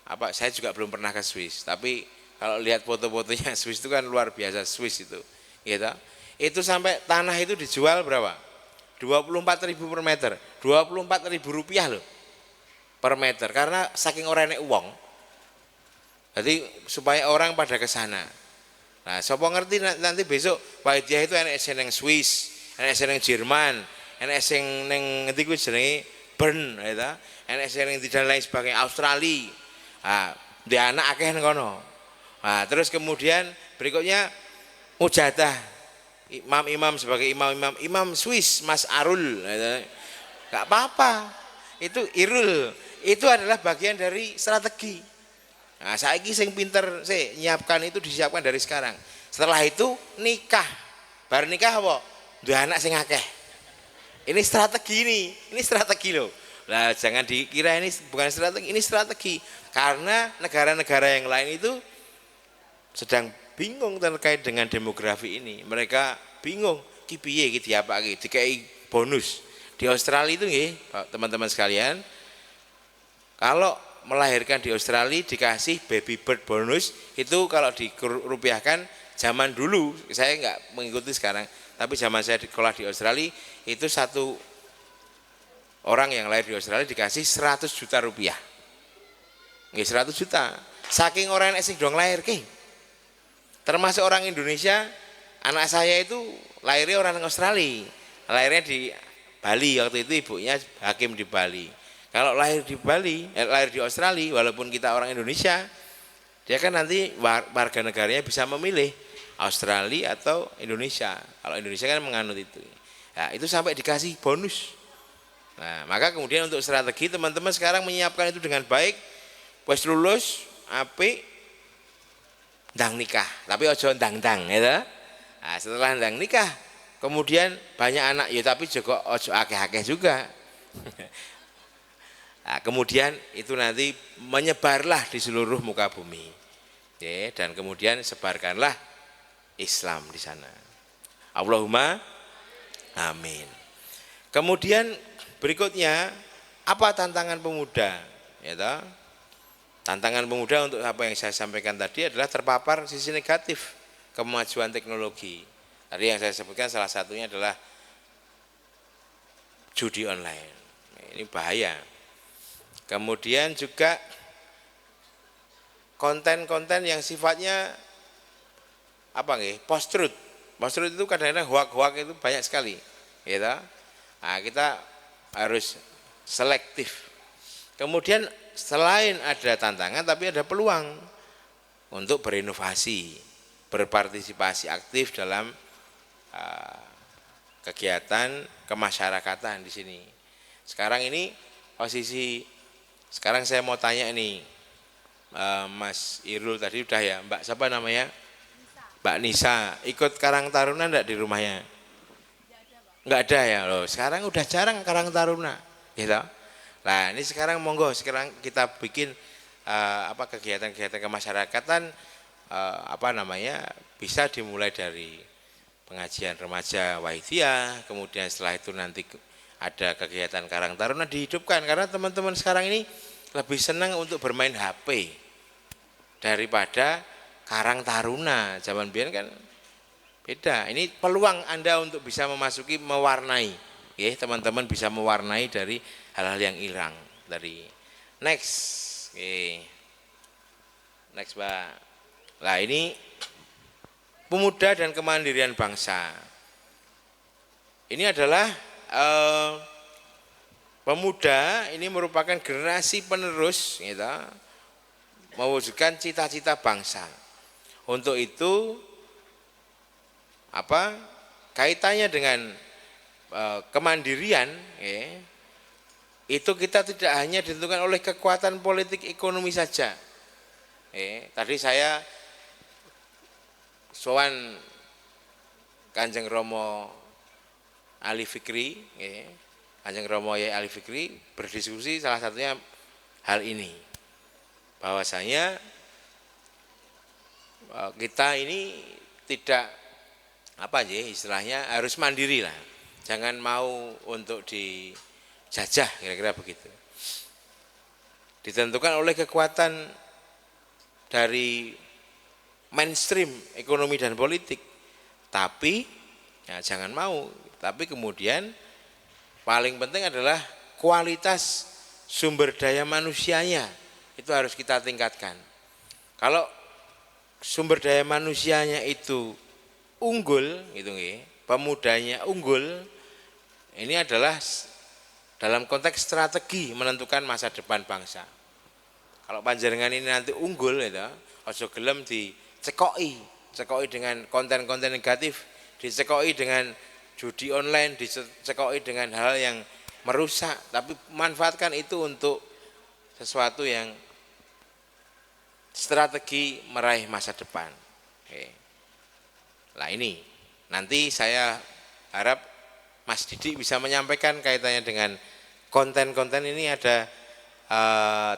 Apa saya juga belum pernah ke Swiss, tapi kalau lihat foto-fotonya Swiss itu kan luar biasa Swiss itu. Gitu. Itu sampai tanah itu dijual berapa? 24.000 per meter, 24.000 rupiah loh per meter, karena saking orang enek uang. Jadi supaya orang pada ke sana. Nah, siapa ngerti nanti besok Pak Hidayah itu enek sing nang Swiss, enek sing nang Jerman, enek sing nang ngendi kuwi jenenge Bern, ya, enek sing nang dan lain sebagainya Australia. Nah, di anak akeh nang kono. Nah, terus kemudian berikutnya mujadah imam-imam sebagai imam Swiss, Mas Arul, nggak apa-apa, itu Irul, itu adalah bagian dari strategi. Nah, saiki sing pinter nyiapkan itu disiapkan dari sekarang. Setelah itu nikah, baru nikah apa? Dua anak sing akeh. Ini strategi ini strategi loh. Lah jangan dikira ini bukan strategi, ini strategi. Karena negara-negara yang lain itu sedang bingung terkait dengan demografi ini. Mereka bingung ki piye iki diapake, dikai bonus. Di Australia itu nggih, teman-teman sekalian, kalau melahirkan di Australia dikasih baby bird bonus, itu kalau dirupiahkan zaman dulu, saya enggak mengikuti sekarang, tapi zaman saya sekolah di Australia itu satu orang yang lahir di Australia dikasih 100 juta rupiah. Nggih 100 juta. Saking orang yang sing dong lahir ki. Termasuk orang Indonesia, anak saya itu lahirnya orang Australia, lahirnya di Bali, waktu itu ibunya hakim di Bali. Kalau lahir di Bali, lahir di Australia, walaupun kita orang Indonesia, dia kan nanti warga negaranya bisa memilih Australia atau Indonesia. Kalau Indonesia kan menganut itu. Nah, itu sampai dikasih bonus. Nah, maka kemudian untuk strategi teman-teman sekarang menyiapkan itu dengan baik. Wes lulus, apik, ndang nikah. Tapi ojo ndang-ndang, ya. Nah, setelah ndang nikah, kemudian banyak anak, ya tapi juga ojo akeh-akeh juga. Nah, kemudian itu nanti menyebarlah di seluruh muka bumi. Ya, dan kemudian sebarkanlah Islam di sana. Allahumma amin. Kemudian berikutnya, apa tantangan pemuda? Ya toh? Tantangan pemuda untuk apa yang saya sampaikan tadi adalah terpapar sisi negatif kemajuan teknologi. Tadi yang saya sebutkan salah satunya adalah judi online. Ini bahaya. Kemudian juga konten-konten yang sifatnya apa nggih? Post truth. Post truth itu kadang-kadang hoak-hoak itu banyak sekali. Ya toh? Nah, kita harus selektif. Kemudian selain ada tantangan tapi ada peluang untuk berinovasi, berpartisipasi aktif dalam kegiatan kemasyarakatan di sini. Sekarang ini posisi, sekarang saya mau tanya nih, Mas Irul tadi udah ya, Mbak siapa namanya? Mbak Nisa, ikut Karang Taruna enggak di rumahnya? Enggak ada ya loh. Sekarang udah jarang Karang Taruna, gitu. Nah ini sekarang monggo sekarang kita bikin kegiatan-kegiatan kemasyarakatan bisa dimulai dari pengajian remaja Waithiyah, kemudian setelah itu nanti ada kegiatan Karang Taruna dihidupkan karena teman-teman sekarang ini lebih senang untuk bermain HP daripada Karang Taruna. Zaman biyen kan beda. Ini peluang Anda untuk bisa memasuki, mewarnai, ya teman-teman bisa mewarnai dari hal-hal yang hilang dari next. Next, Mbak. Nah, ini pemuda dan kemandirian bangsa. Ini adalah pemuda ini merupakan generasi penerus gitu, mewujudkan cita-cita bangsa. Untuk itu kaitannya dengan kemandirian itu kita tidak hanya ditentukan oleh kekuatan politik ekonomi saja. Tadi saya sowan Kanjeng Romo Ali Fikri, Kanjeng Romo Yai Ali Fikri berdiskusi salah satunya hal ini, bahwasanya kita ini tidak istilahnya harus mandiri lah, jangan mau untuk dijajah, kira-kira begitu. Ditentukan oleh kekuatan dari mainstream ekonomi dan politik, tapi ya jangan mau. Tapi kemudian paling penting adalah kualitas sumber daya manusianya, itu harus kita tingkatkan. Kalau sumber daya manusianya itu unggul, gitu pemudanya unggul, ini adalah dalam konteks strategi menentukan masa depan bangsa. Kalau panjenengan ini nanti unggul, ojo gelem dicekoki dengan konten-konten negatif, dicekoki dengan judi online, dicekoki dengan hal yang merusak, tapi manfaatkan itu untuk sesuatu yang strategi meraih masa depan. Nah ini nanti saya harap Mas Didi bisa menyampaikan kaitannya dengan konten-konten ini. Ada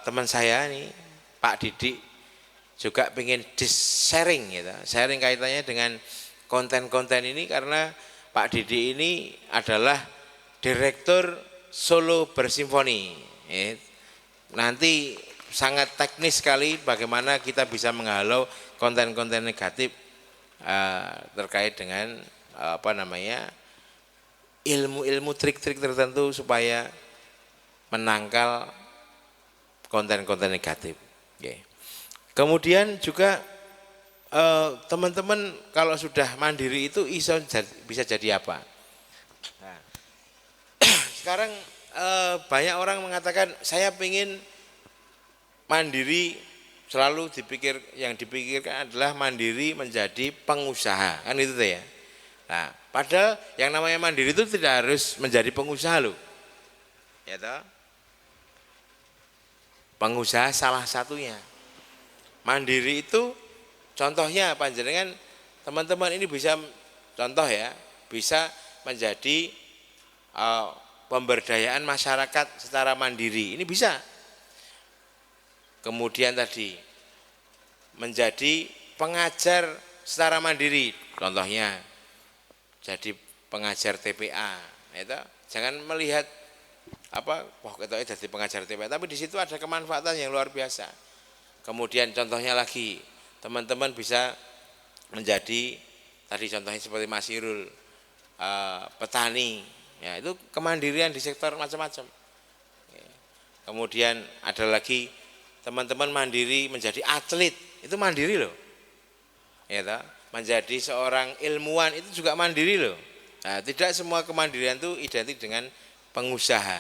teman saya nih, Pak Didi, juga pengen sharing gitu, sharing kaitannya dengan konten-konten ini, karena Pak Didi ini adalah direktur Solo Bersimfoni. Nanti sangat teknis sekali bagaimana kita bisa menghalau konten-konten negatif terkait dengan ilmu-ilmu trik-trik tertentu supaya menangkal konten-konten negatif. Kemudian juga teman-teman kalau sudah mandiri itu bisa jadi apa? Nah, sekarang banyak orang mengatakan saya ingin mandiri, selalu dipikirkan adalah mandiri menjadi pengusaha, kan itu ya. Nah, padahal yang namanya mandiri itu tidak harus menjadi pengusaha loh. ya toh. Pengusaha salah satunya. Mandiri itu contohnya panjenengan teman-teman ini bisa contoh ya, bisa menjadi pemberdayaan masyarakat secara mandiri. Ini bisa. Kemudian tadi menjadi pengajar secara mandiri. Contohnya jadi pengajar TPA. Itu jangan melihat wah kita jadi pengajar TPA, tapi di situ ada kemanfaatan yang luar biasa. Kemudian contohnya lagi, teman-teman bisa menjadi tadi contohnya seperti Mas Irul, petani, ya itu kemandirian di sektor macam-macam. Kemudian ada lagi teman-teman mandiri menjadi atlet, itu mandiri loh, ya toh? Menjadi seorang ilmuwan itu juga mandiri loh. Nah, tidak semua kemandirian itu identik dengan pengusaha.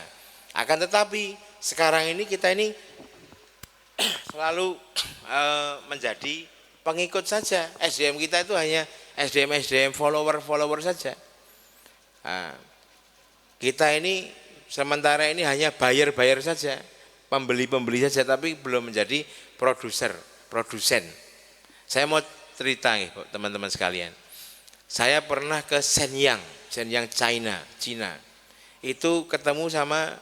Akan tetapi sekarang ini kita ini selalu menjadi pengikut saja. SDM kita itu hanya SDM follower saja. Nah, kita ini sementara ini hanya bayar saja, pembeli saja, tapi belum menjadi produsen. Saya mau cerita nih teman-teman sekalian. Saya pernah ke Shenyang China. Itu ketemu sama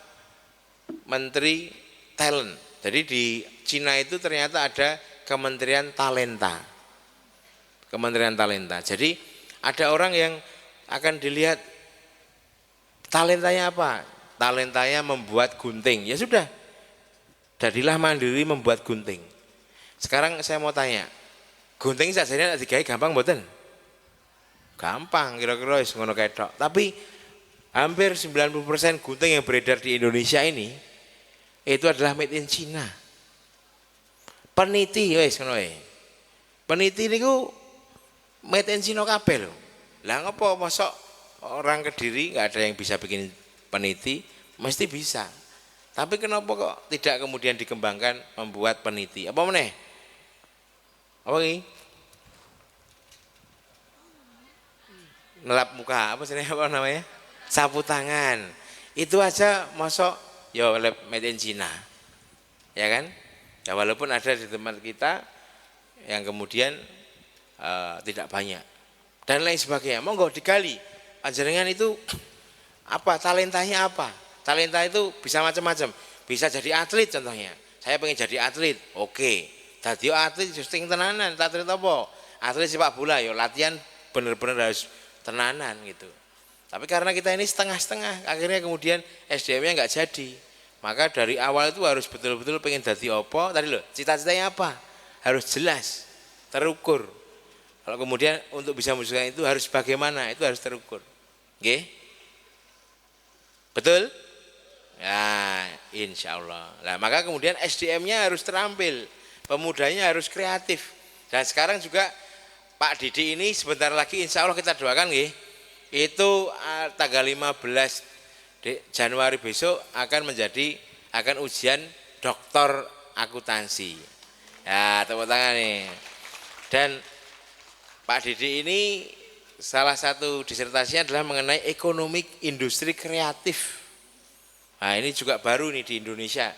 Menteri Talent. Jadi di Cina itu ternyata ada Kementerian Talenta. Jadi ada orang yang akan dilihat talentanya apa? Talentanya membuat gunting. Ya sudah. Jadilah mandiri membuat gunting. Sekarang saya mau tanya, gunting sajane nek digawe gampang mboten? Gampang kira-kira wis ngono ketok. Tapi hampir 90% gunting yang beredar di Indonesia ini itu adalah made in China. Peniti wis ngono ae. Peniti niku made in China kabeh lho. Lah ngopo mosok orang Kediri enggak ada yang bisa bikin peniti? Mesti bisa. Tapi kenapa kok tidak kemudian dikembangkan membuat peniti? Apa meneh? Apa iki? Nelap muka, apa sih namanya? Sapu tangan. Itu aja mosok ya made in China. Ya kan? Ya walaupun ada di tempat kita yang kemudian tidak banyak dan lain sebagainya. Monggo digali. Panjenengan itu apa talentanya apa? Talenta itu bisa macam-macam. Bisa jadi atlet contohnya. Saya pengen jadi atlet. Oke. Dadi atlet justing tenanan, atlet apa? Atlet sepak bola ya latihan bener-bener harus tenanan gitu. Tapi karena kita ini setengah-setengah, akhirnya kemudian SDM-nya enggak jadi. Maka dari awal itu harus betul-betul pengen dadi apa? Tadi loh, cita-citanya apa? Harus jelas, terukur. Kalau kemudian untuk bisa mewujudkan itu harus bagaimana? Itu harus terukur. Oke? Betul? Ya, insya Allah. Nah, maka kemudian SDM-nya harus terampil, pemudanya harus kreatif. Dan sekarang juga Pak Didi ini sebentar lagi insya Allah kita doakan nggih. Itu tanggal 15 Januari besok akan ujian doktor akuntansi. Ya, tepuk tangan nih. Dan Pak Didi ini salah satu disertasinya adalah mengenai ekonomi industri kreatif. Nah, ini juga baru nih di Indonesia.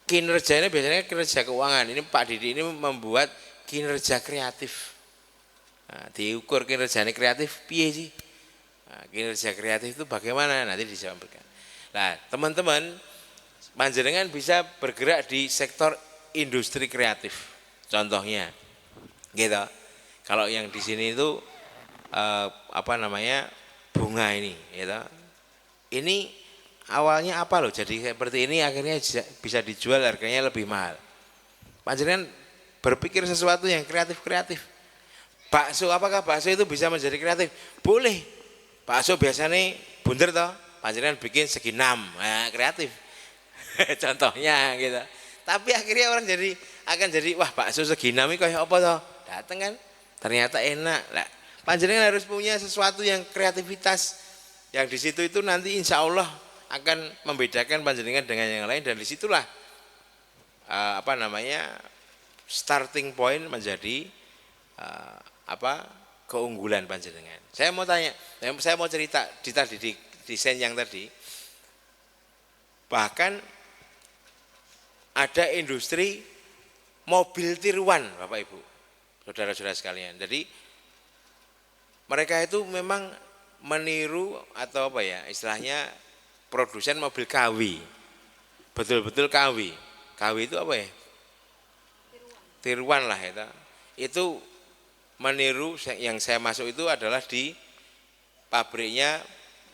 Kinerjanya biasanya kinerja keuangan. Ini Pak Didi ini membuat kinerja kreatif. Nah, diukur kinerjanya kreatif piye sih? Nah, kinerja kreatif itu bagaimana? Nanti disampaikan. Nah, teman-teman, panjenengan bisa bergerak di sektor industri kreatif. Contohnya, gitu. Kalau yang di sini itu bunga ini, gitu. Ini awalnya apa loh? Jadi seperti ini akhirnya bisa dijual harganya lebih mahal. Panjenengan berpikir sesuatu yang kreatif. Bakso, apakah bakso itu bisa menjadi kreatif? Boleh. Bakso biasanya bunder toh, panjenengan bikin segi 6, nah, kreatif. Contohnya gitu. Tapi akhirnya orang akan jadi wah bakso segi 6 ini kayak apa toh? Datang kan, ternyata enak. Lah, panjenengan harus punya sesuatu yang kreativitas yang di situ itu nanti insya Allah akan membedakan panjenengan dengan yang lain dan disitulah starting point menjadi keunggulan panjenengan. Saya mau tanya, saya mau cerita di desain yang tadi. Bahkan ada industri mobil tiruan, Bapak Ibu, saudara-saudara sekalian. Jadi mereka itu memang meniru atau apa ya, istilahnya produsen mobil KW. Betul-betul KW. KW itu apa ya? Tiruan lah itu. Itu meniru, yang saya masuk itu adalah di pabriknya,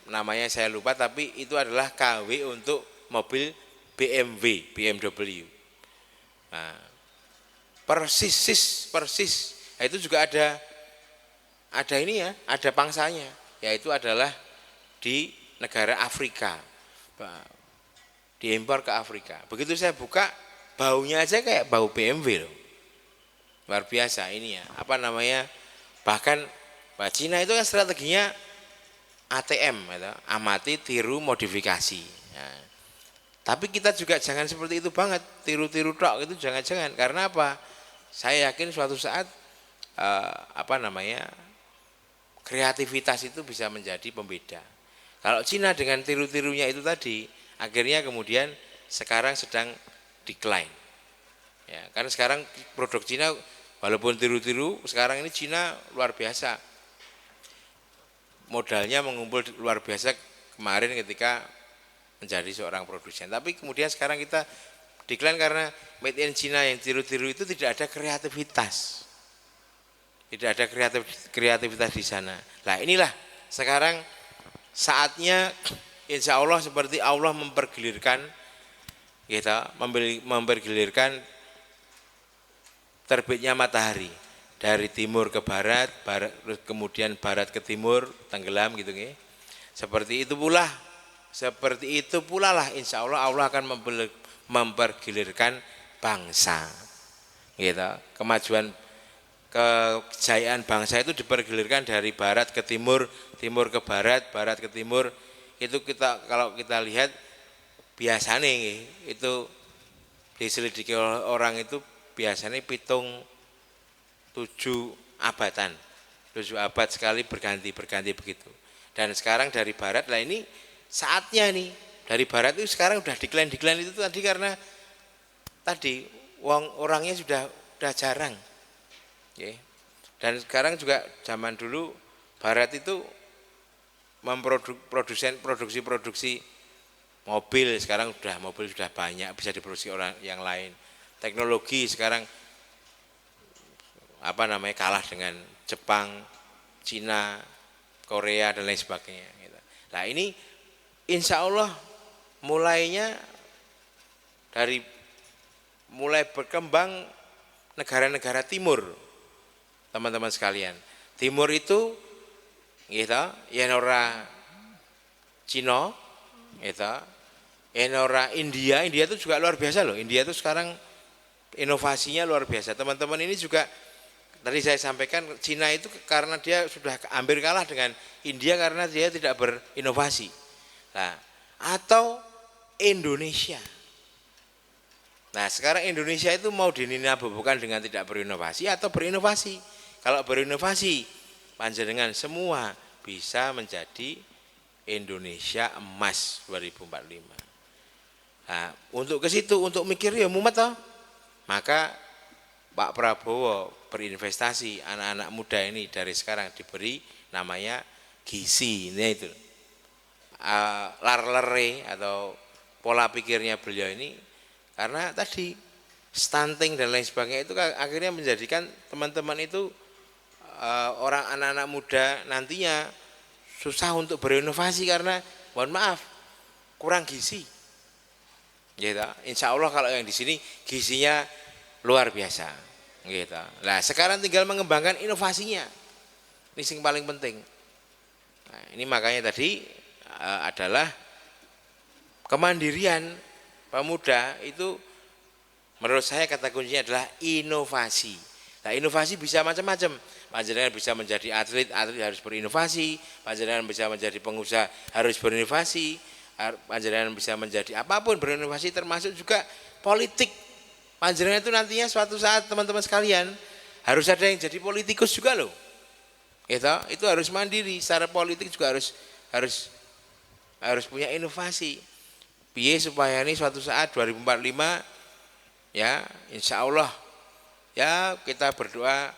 namanya saya lupa, tapi itu adalah KW untuk mobil BMW. Nah, persis. Nah, itu juga ada ini ya, ada pangsanya, yaitu adalah di negara Afrika, diimpor ke Afrika. Begitu saya buka, baunya aja kayak bau BMW loh, luar biasa ini ya, apa namanya, bahkan Cina itu kan strateginya ATM, amati, tiru, modifikasi. Nah, tapi kita juga jangan seperti itu banget, tiru-tiru tok itu jangan-jangan, karena apa? Saya yakin suatu saat kreativitas itu bisa menjadi pembeda. Kalau Cina dengan tiru-tirunya itu tadi, akhirnya kemudian sekarang sedang decline. Ya, karena sekarang produk Cina walaupun tiru-tiru, sekarang ini Cina luar biasa. Modalnya mengumpul luar biasa kemarin ketika menjadi seorang produsen. Tapi kemudian sekarang kita decline karena made in China yang tiru-tiru itu tidak ada kreativitas. Tidak ada kreativitas di sana. Nah, inilah sekarang saatnya insya Allah seperti Allah mempergilirkan terbitnya matahari dari timur ke barat, kemudian barat ke timur, tenggelam gitu nggih. Seperti itu pula lah insya Allah Allah akan mempergilirkan bangsa. Gitu. Kejayaan bangsa itu dipergilirkan dari barat ke timur, timur ke barat, barat ke timur. Itu kalau kita lihat biasanya itu diselidiki orang itu biasanya 7 abad sekali berganti begitu. Dan sekarang dari barat, lah ini saatnya nih dari barat itu sekarang udah decline itu tadi karena tadi orangnya sudah jarang. Okay. Dan sekarang juga zaman dulu barat itu produksi mobil, sekarang mobil sudah banyak bisa diproduksi orang yang lain. Teknologi sekarang kalah dengan Jepang, Cina, Korea dan lain sebagainya. Nah ini insya Allah mulai berkembang negara-negara timur. Teman-teman sekalian, timur itu yen ora Cina, yen ora India itu juga luar biasa loh. India itu sekarang inovasinya luar biasa. Teman-teman ini juga tadi saya sampaikan, Cina itu karena dia sudah hampir kalah dengan India karena dia tidak berinovasi. Nah, atau Indonesia. Nah, sekarang Indonesia itu mau dininabobokan dengan tidak berinovasi atau berinovasi. Kalau berinovasi, panjenengan semua bisa menjadi Indonesia emas 2045. Nah, untuk ke situ, untuk mikir ya mumet toh. Maka Pak Prabowo berinvestasi, anak-anak muda ini dari sekarang diberi namanya gizi, ini itu. Larlere atau pola pikirnya beliau ini karena tadi stunting dan lain sebagainya itu akhirnya menjadikan teman-teman itu orang anak-anak muda nantinya susah untuk berinovasi karena mohon maaf kurang gizi. Gitu. Insya Allah kalau yang di sini gizinya luar biasa. Gitu. Nah sekarang tinggal mengembangkan inovasinya. Ini yang paling penting. Nah, ini makanya tadi adalah kemandirian pemuda itu menurut saya kata kuncinya adalah inovasi. Nah inovasi bisa macam-macam. Panjenengan bisa menjadi atlet harus berinovasi. Panjenengan bisa menjadi pengusaha harus berinovasi. Panjenengan bisa menjadi apapun berinovasi, termasuk juga politik. Panjenengan itu nantinya suatu saat teman-teman sekalian harus ada yang jadi politikus juga loh. Itu harus mandiri. Secara politik juga harus punya inovasi. piye supaya ini suatu saat 2045 ya insya Allah ya kita berdoa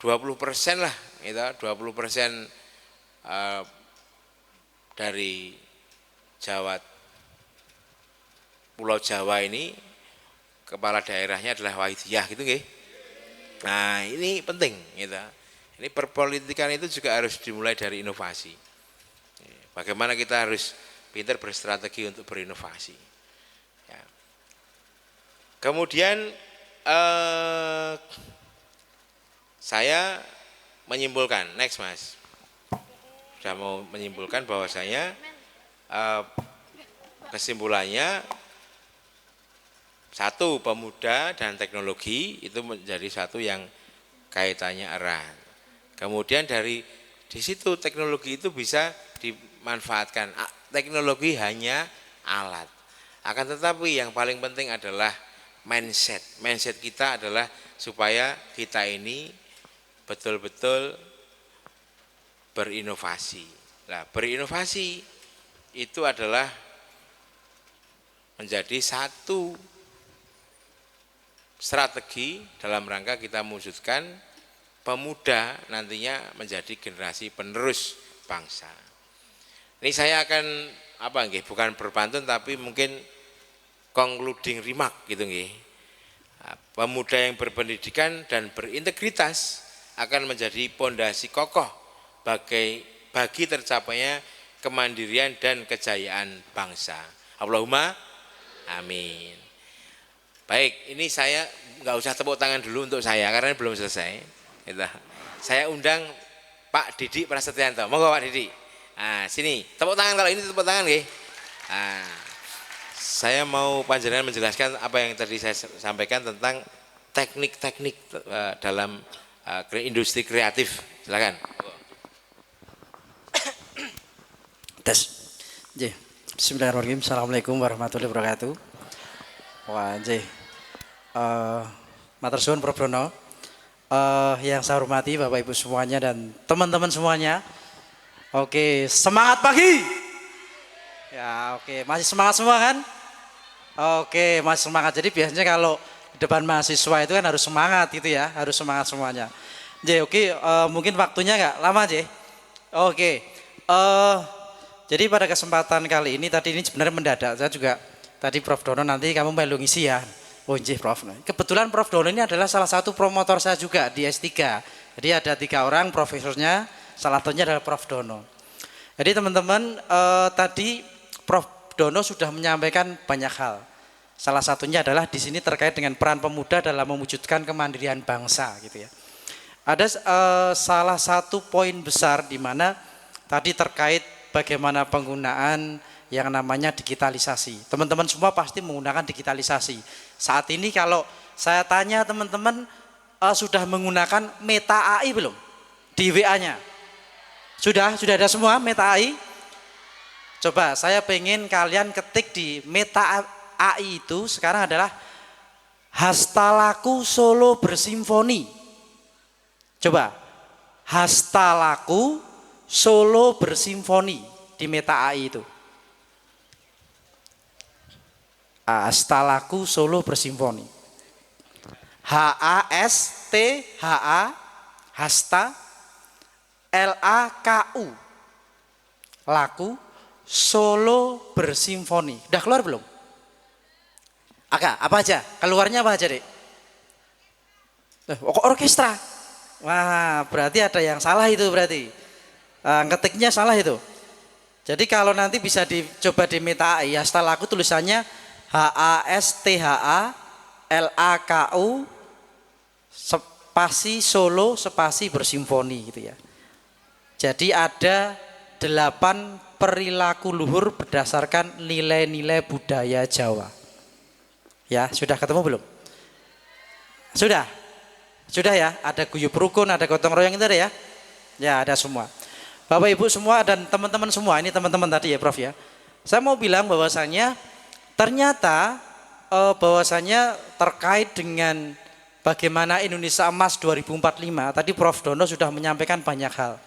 20% lah itu 20% dari Pulau Jawa ini kepala daerahnya adalah Wahidiyah gitu nggih. Nah, ini penting gitu. Ini perpolitikan itu juga harus dimulai dari inovasi. Bagaimana kita harus pintar berstrategi untuk berinovasi. Ya. Kemudian saya menyimpulkan, next Mas. Sudah mau menyimpulkan bahwasanya kesimpulannya satu, pemuda dan teknologi itu menjadi satu yang kaitannya erat. Kemudian di situ teknologi itu bisa dimanfaatkan. Teknologi hanya alat. Akan tetapi yang paling penting adalah mindset. Mindset kita adalah supaya kita ini betul-betul berinovasi. Nah, berinovasi itu adalah menjadi satu strategi dalam rangka kita mewujudkan pemuda nantinya menjadi generasi penerus bangsa. Ini saya akan bukan berpantun tapi mungkin concluding remark gitu nggih. Pemuda yang berpendidikan dan berintegritas akan menjadi pondasi kokoh bagi tercapainya kemandirian dan kejayaan bangsa. Allahumma amin. Baik, ini saya nggak usah tepuk tangan dulu untuk saya karena belum selesai. Saya undang Pak Didi Prasetyanto. Monggo Pak Didi. Nah, sini. Tepuk tangan kalau ini tepuk tangan nggih. Nah, saya mau panjenengan menjelaskan apa yang tadi saya sampaikan tentang teknik-teknik dalam industri kreatif. Silakan. Tes. Bismillahirrahmanirrahim. Assalamualaikum warahmatullahi wabarakatuh. Wah, matur suwun Prof Dono. Yang saya hormati Bapak Ibu semuanya dan teman-teman semuanya. Oke, semangat pagi. Ya, oke, masih semangat semua kan? Oke, masih semangat. Jadi biasanya kalau di depan mahasiswa itu kan harus semangat gitu ya, harus semangat semuanya. Oke, mungkin waktunya nggak lama Oke, jadi pada kesempatan kali ini tadi ini sebenarnya mendadak. Saya juga tadi Prof Dono nanti kamu melu ngisi ya. Oh nggih Prof. Kebetulan Prof Dono ini adalah salah satu promotor saya juga di S3. Jadi ada 3 orang profesornya, salah satunya adalah Prof Dono. Jadi teman-teman tadi Prof Dono sudah menyampaikan banyak hal. Salah satunya adalah di sini terkait dengan peran pemuda dalam mewujudkan kemandirian bangsa gitu ya. Ada salah satu poin besar di mana tadi terkait bagaimana penggunaan yang namanya digitalisasi. Teman-teman semua pasti menggunakan digitalisasi. Saat ini kalau saya tanya teman-teman sudah menggunakan Meta AI belum? Di WA-nya. Sudah ada semua Meta AI? Coba saya pengen kalian ketik di Meta AI itu sekarang adalah Hastalaku Solo Bersimfoni. Coba Hastalaku Solo Bersimfoni di Meta AI itu. Hastalaku Solo Bersimfoni. HASTHA Hasta LAKU Laku Solo Bersimfoni. Udah keluar belum? Apa aja? Keluarnya apa aja, Dek? Orkestra. Wah, berarti ada yang salah itu berarti. Ngetiknya salah itu. Jadi kalau nanti bisa dicoba di Meta AI, Hastalaku tulisannya HASTHA LAKU spasi Solo spasi Bersimfoni gitu ya. Jadi ada 8 perilaku luhur berdasarkan nilai-nilai budaya Jawa. Ya, sudah ketemu belum? Sudah ya, ada guyub rukun, ada gotong royong itu ada ya? Ya, ada semua. Bapak Ibu semua dan teman-teman semua, ini teman-teman tadi ya Prof ya. Saya mau bilang bahwasanya ternyata bahwasanya terkait dengan bagaimana Indonesia Emas 2045, tadi Prof Dono sudah menyampaikan banyak hal.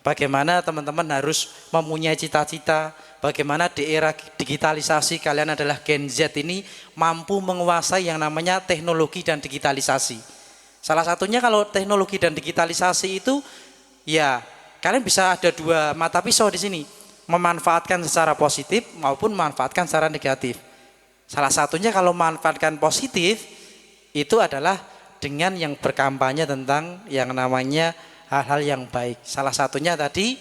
Bagaimana teman-teman harus mempunyai cita-cita, bagaimana di era digitalisasi kalian adalah Gen Z ini mampu menguasai yang namanya teknologi dan digitalisasi. Salah satunya kalau teknologi dan digitalisasi itu ya kalian bisa ada dua mata pisau di sini, memanfaatkan secara positif maupun memanfaatkan secara negatif. Salah satunya kalau memanfaatkan positif itu adalah dengan yang berkampanye tentang yang namanya hal-hal yang baik. Salah satunya tadi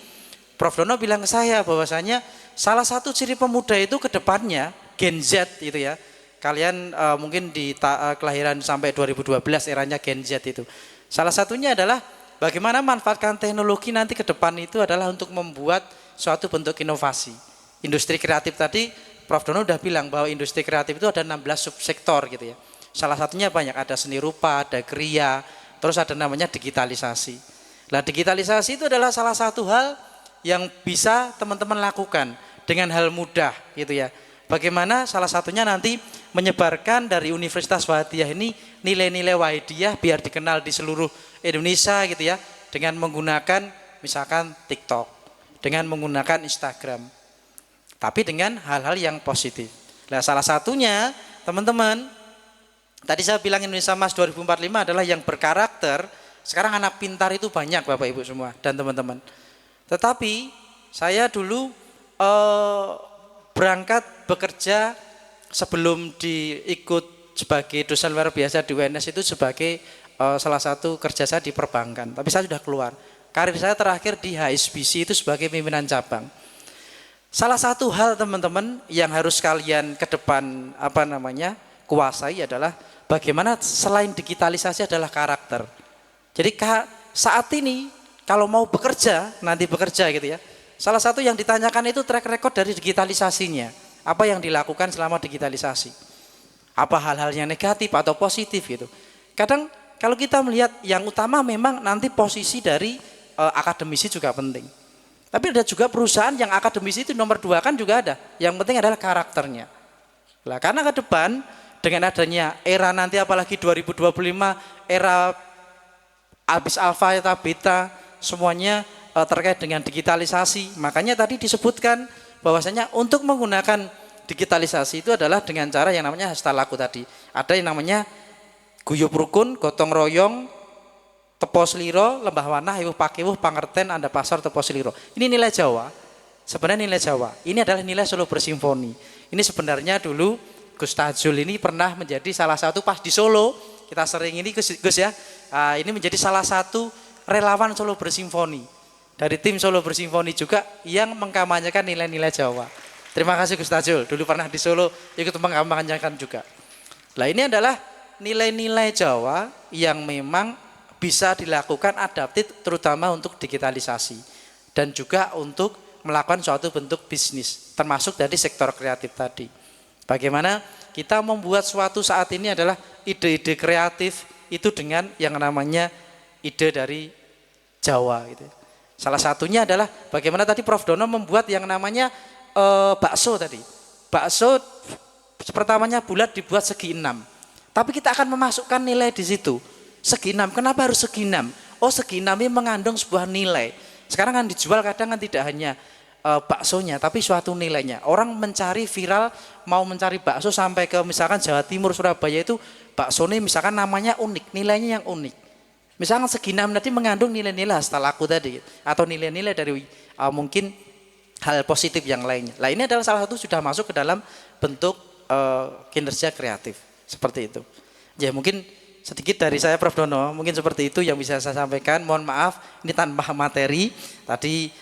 Prof. Dono bilang ke saya bahwasanya salah satu ciri pemuda itu ke depannya Gen Z itu ya. Kalian mungkin di kelahiran sampai 2012 eranya Gen Z itu. Salah satunya adalah bagaimana manfaatkan teknologi nanti ke depan itu adalah untuk membuat suatu bentuk inovasi. Industri kreatif tadi Prof. Dono udah bilang bahwa industri kreatif itu ada 16 subsektor gitu ya. Salah satunya banyak, ada seni rupa, ada kriya, terus ada namanya digitalisasi. Nah, digitalisasi itu adalah salah satu hal yang bisa teman-teman lakukan dengan hal mudah gitu ya. Bagaimana salah satunya nanti menyebarkan dari Universitas Wahidiyah ini nilai-nilai Wahidiyah biar dikenal di seluruh Indonesia gitu ya, dengan menggunakan misalkan TikTok, dengan menggunakan Instagram. Tapi dengan hal-hal yang positif. Nah, salah satunya teman-teman, tadi saya bilang Indonesia Emas 2045 adalah yang berkarakter. Sekarang anak pintar itu banyak Bapak Ibu semua dan teman-teman. Tetapi saya dulu berangkat bekerja sebelum diikut sebagai dosen luar biasa di UNS itu sebagai salah satu kerja saya di perbankan. Tapi saya sudah keluar. Karir saya terakhir di HSBC itu sebagai pimpinan cabang. Salah satu hal teman-teman yang harus kalian ke depan kuasai adalah bagaimana selain digitalisasi adalah karakter. Jadi saat ini kalau mau bekerja, nanti bekerja gitu ya. Salah satu yang ditanyakan itu track record dari digitalisasinya. Apa yang dilakukan selama digitalisasi? Apa hal-hal yang negatif atau positif gitu. Kadang kalau kita melihat yang utama memang nanti posisi dari akademisi juga penting. Tapi ada juga perusahaan yang akademisi itu nomor 2 kan juga ada. Yang penting adalah karakternya. Nah, karena ke depan dengan adanya era nanti apalagi 2025 era habis alfa, eta, beta, semuanya terkait dengan digitalisasi. Makanya tadi disebutkan bahwasanya untuk menggunakan digitalisasi itu adalah dengan cara yang namanya hasta laku tadi. Ada yang namanya guyub rukun, gotong royong, tepo sliro, lembah wanah, iwuh pakewuh, pangerten, anda pasar, tepo sliro. Ini nilai Jawa. Sebenarnya nilai Jawa. Ini adalah nilai Solo Bersimfoni. Ini sebenarnya dulu Gus Tajul ini pernah menjadi salah satu pas di Solo. Kita sering ini Gus ya. Ini menjadi salah satu relawan Solo Bersimfoni. Dari tim Solo Bersimfoni juga yang mengkampanyekan nilai-nilai Jawa. Terima kasih Gus Tajul. Dulu pernah di Solo ikut mengkampanyekan juga. Nah, ini adalah nilai-nilai Jawa yang memang bisa dilakukan adaptif terutama untuk digitalisasi dan juga untuk melakukan suatu bentuk bisnis termasuk dari sektor kreatif tadi. Bagaimana kita membuat suatu saat ini adalah ide-ide kreatif itu dengan yang namanya ide dari Jawa gitu. Salah satunya adalah bagaimana tadi Prof. Dono membuat yang namanya bakso tadi. Bakso pertamanya bulat dibuat segi 6. Tapi kita akan memasukkan nilai di situ. Segi 6. Kenapa harus segi 6? Oh, segi 6 ini mengandung sebuah nilai. Sekarang kan dijual kadang kan tidak hanya baksonya tapi suatu nilainya. Orang mencari viral mau mencari bakso sampai ke misalkan Jawa Timur, Surabaya itu bakso ini misalkan namanya unik, nilainya yang unik. Misalkan segi 6 tadi mengandung nilai-nilai hasta laku tadi atau nilai-nilai dari mungkin hal positif yang lainnya. Nah, ini adalah salah satu sudah masuk ke dalam bentuk kinerja kreatif seperti itu. Ya mungkin sedikit dari saya Prof. Dono, mungkin seperti itu yang bisa saya sampaikan. Mohon maaf ini tanpa materi. Tadi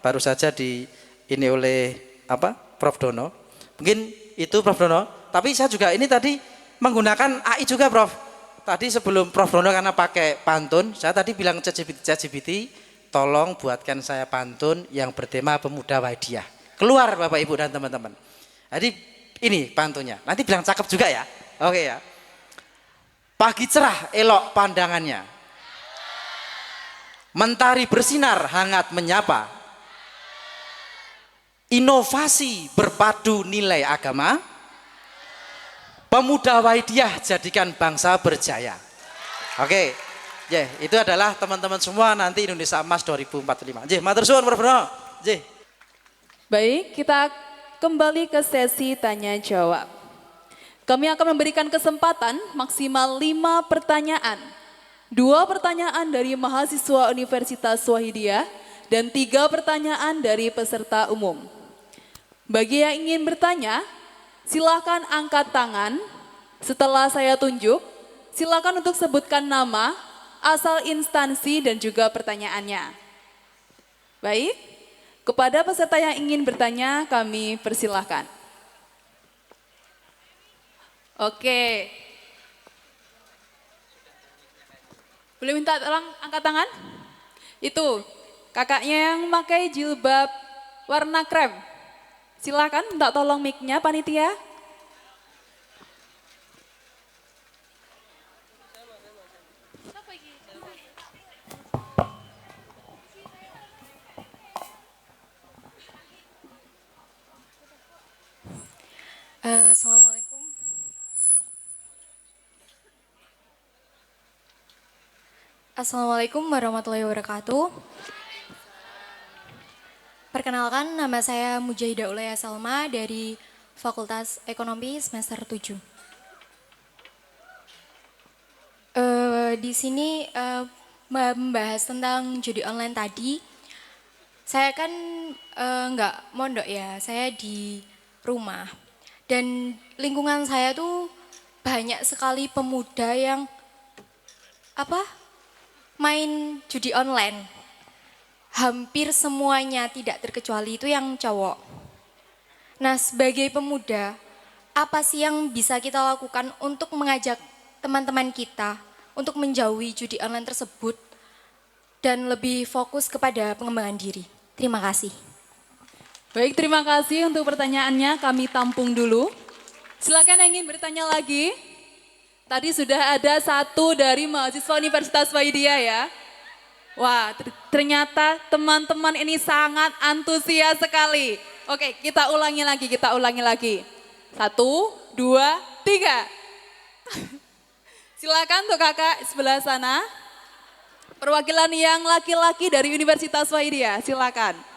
baru saja ini oleh Prof. Dono. Mungkin itu Prof. Dono. Tapi saya juga ini tadi menggunakan AI juga Prof. Tadi sebelum Prof. Dono karena pakai pantun, saya tadi bilang ChatGPT, tolong buatkan saya pantun yang bertema pemuda Wahidiyah. Keluar Bapak Ibu dan teman-teman. Jadi ini pantunnya. Nanti bilang cakep juga ya. Oke ya. Pagi cerah elok pandangannya. Mentari bersinar hangat menyapa. Inovasi berpadu nilai agama. Pemuda Wahidiyah jadikan bangsa berjaya. Oke. Jeh, itu adalah teman-teman semua nanti Indonesia Emas 2045. Jeh, matur suwun Prof. Beno. Jeh. Baik, kita kembali ke sesi tanya jawab. Kami akan memberikan kesempatan maksimal 5 pertanyaan. 2 pertanyaan dari mahasiswa Universitas Wahidiyah dan 3 pertanyaan dari peserta umum. Bagi yang ingin bertanya, silakan angkat tangan. Setelah saya tunjuk, silakan untuk sebutkan nama, asal instansi dan juga pertanyaannya. Baik, kepada peserta yang ingin bertanya kami persilahkan. Oke. Boleh minta tolong angkat tangan? Itu, kakaknya yang memakai jilbab warna krem. Silakan minta tolong mic-nya panitia. Assalamualaikum. Assalamualaikum warahmatullahi wabarakatuh. Perkenalkan, nama saya Mujahidah Ulaya Salma dari Fakultas Ekonomi semester 7. Di sini membahas tentang judi online tadi. Saya kan nggak mondok ya, saya di rumah. Dan lingkungan saya tuh banyak sekali pemuda yang main judi online. Hampir semuanya tidak terkecuali itu yang cowok. Nah, sebagai pemuda, apa sih yang bisa kita lakukan untuk mengajak teman-teman kita untuk menjauhi judi online tersebut dan lebih fokus kepada pengembangan diri? Terima kasih. Baik, terima kasih untuk pertanyaannya, kami tampung dulu. Silakan yang ingin bertanya lagi. Tadi sudah ada 1 dari mahasiswa Universitas Wahidiyah ya. Wah, ternyata teman-teman ini sangat antusias sekali. Oke, kita ulangi lagi. 1, 2, 3. Silakan untuk kakak sebelah sana. Perwakilan yang laki-laki dari Universitas Wahidiyah, silakan.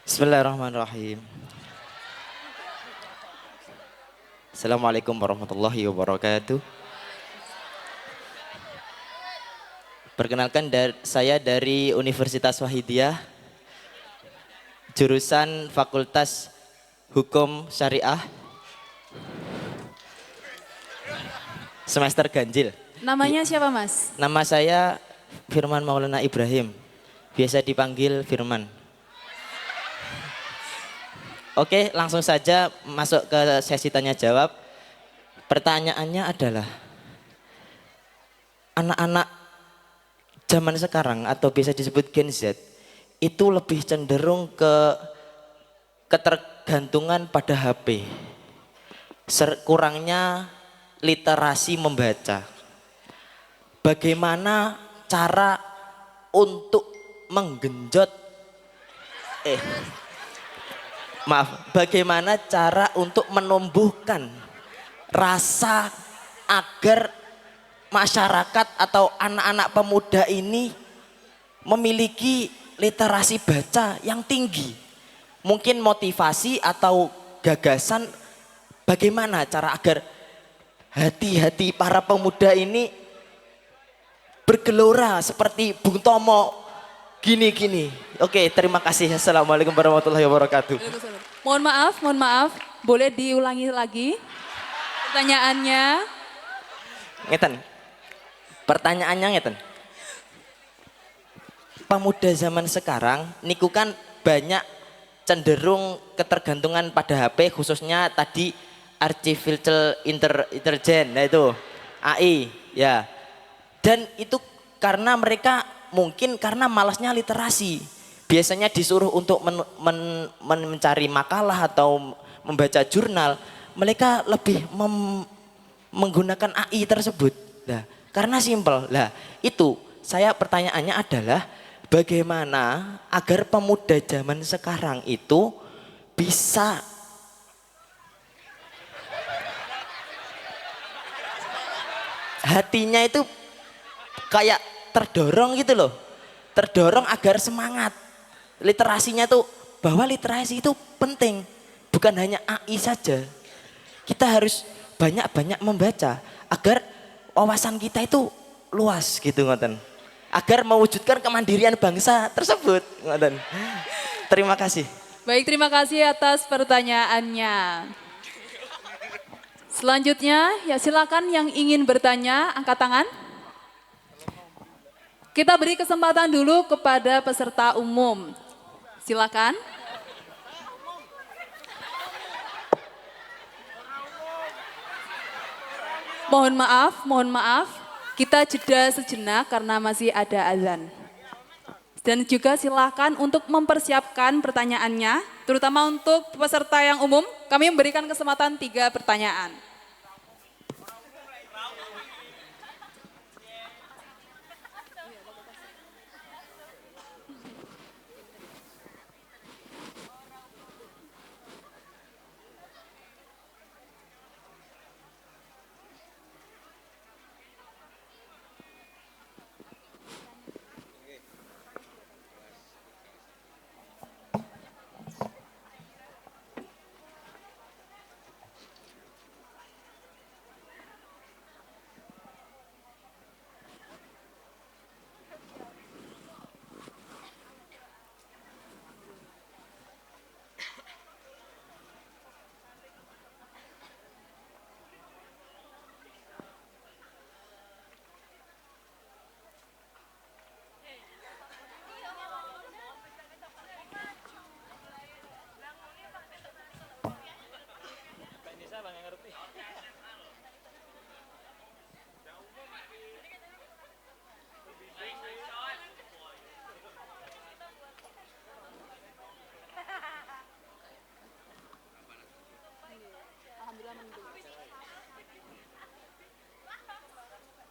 Bismillahirrahmanirrahim. Assalamualaikum warahmatullahi wabarakatuh. Perkenalkan, saya dari Universitas Wahidiyah, jurusan Fakultas Hukum Syariah, semester ganjil. Namanya siapa Mas? Nama saya Firman Maulana Ibrahim, biasa dipanggil Firman. Oke, langsung saja masuk ke sesi tanya jawab. Pertanyaannya adalah, anak-anak zaman sekarang atau bisa disebut Gen Z itu lebih cenderung ke ketergantungan pada HP. Kurangnya literasi membaca. Bagaimana cara untuk menggenjot bagaimana cara untuk menumbuhkan rasa agar masyarakat atau anak-anak pemuda ini memiliki literasi baca yang tinggi. Mungkin motivasi atau gagasan bagaimana cara agar hati-hati para pemuda ini bergelora seperti Bung Tomo gini-gini. Oke, terima kasih. Assalamualaikum warahmatullahi wabarakatuh. Mohon maaf, boleh diulangi lagi pertanyaannya? Ngeten. Pertanyaannya ngeten. Pemuda zaman sekarang niku kan banyak cenderung ketergantungan pada HP, khususnya tadi artificial intelligence, nah itu AI ya. Dan itu karena mereka mungkin karena malasnya literasi. Biasanya disuruh untuk mencari makalah atau membaca jurnal, mereka lebih menggunakan AI tersebut. Nah, Karena simpel. Lah, itu saya pertanyaannya adalah bagaimana agar pemuda zaman sekarang itu bisa hatinya itu kayak terdorong gitu loh. Terdorong agar semangat. Literasinya tuh bahwa literasi itu penting. Bukan hanya AI saja. Kita harus banyak-banyak membaca agar wawasan kita itu luas gitu ngoten. Agar mewujudkan kemandirian bangsa tersebut ngoten. Terima kasih. Baik, terima kasih atas pertanyaannya. Selanjutnya, ya silakan yang ingin bertanya, angkat tangan. Kita beri kesempatan dulu kepada peserta umum. Silakan. Mohon maaf, kita jeda sejenak karena masih ada azan. Dan juga silakan untuk mempersiapkan pertanyaannya, terutama untuk peserta yang umum, kami memberikan kesempatan 3 pertanyaan.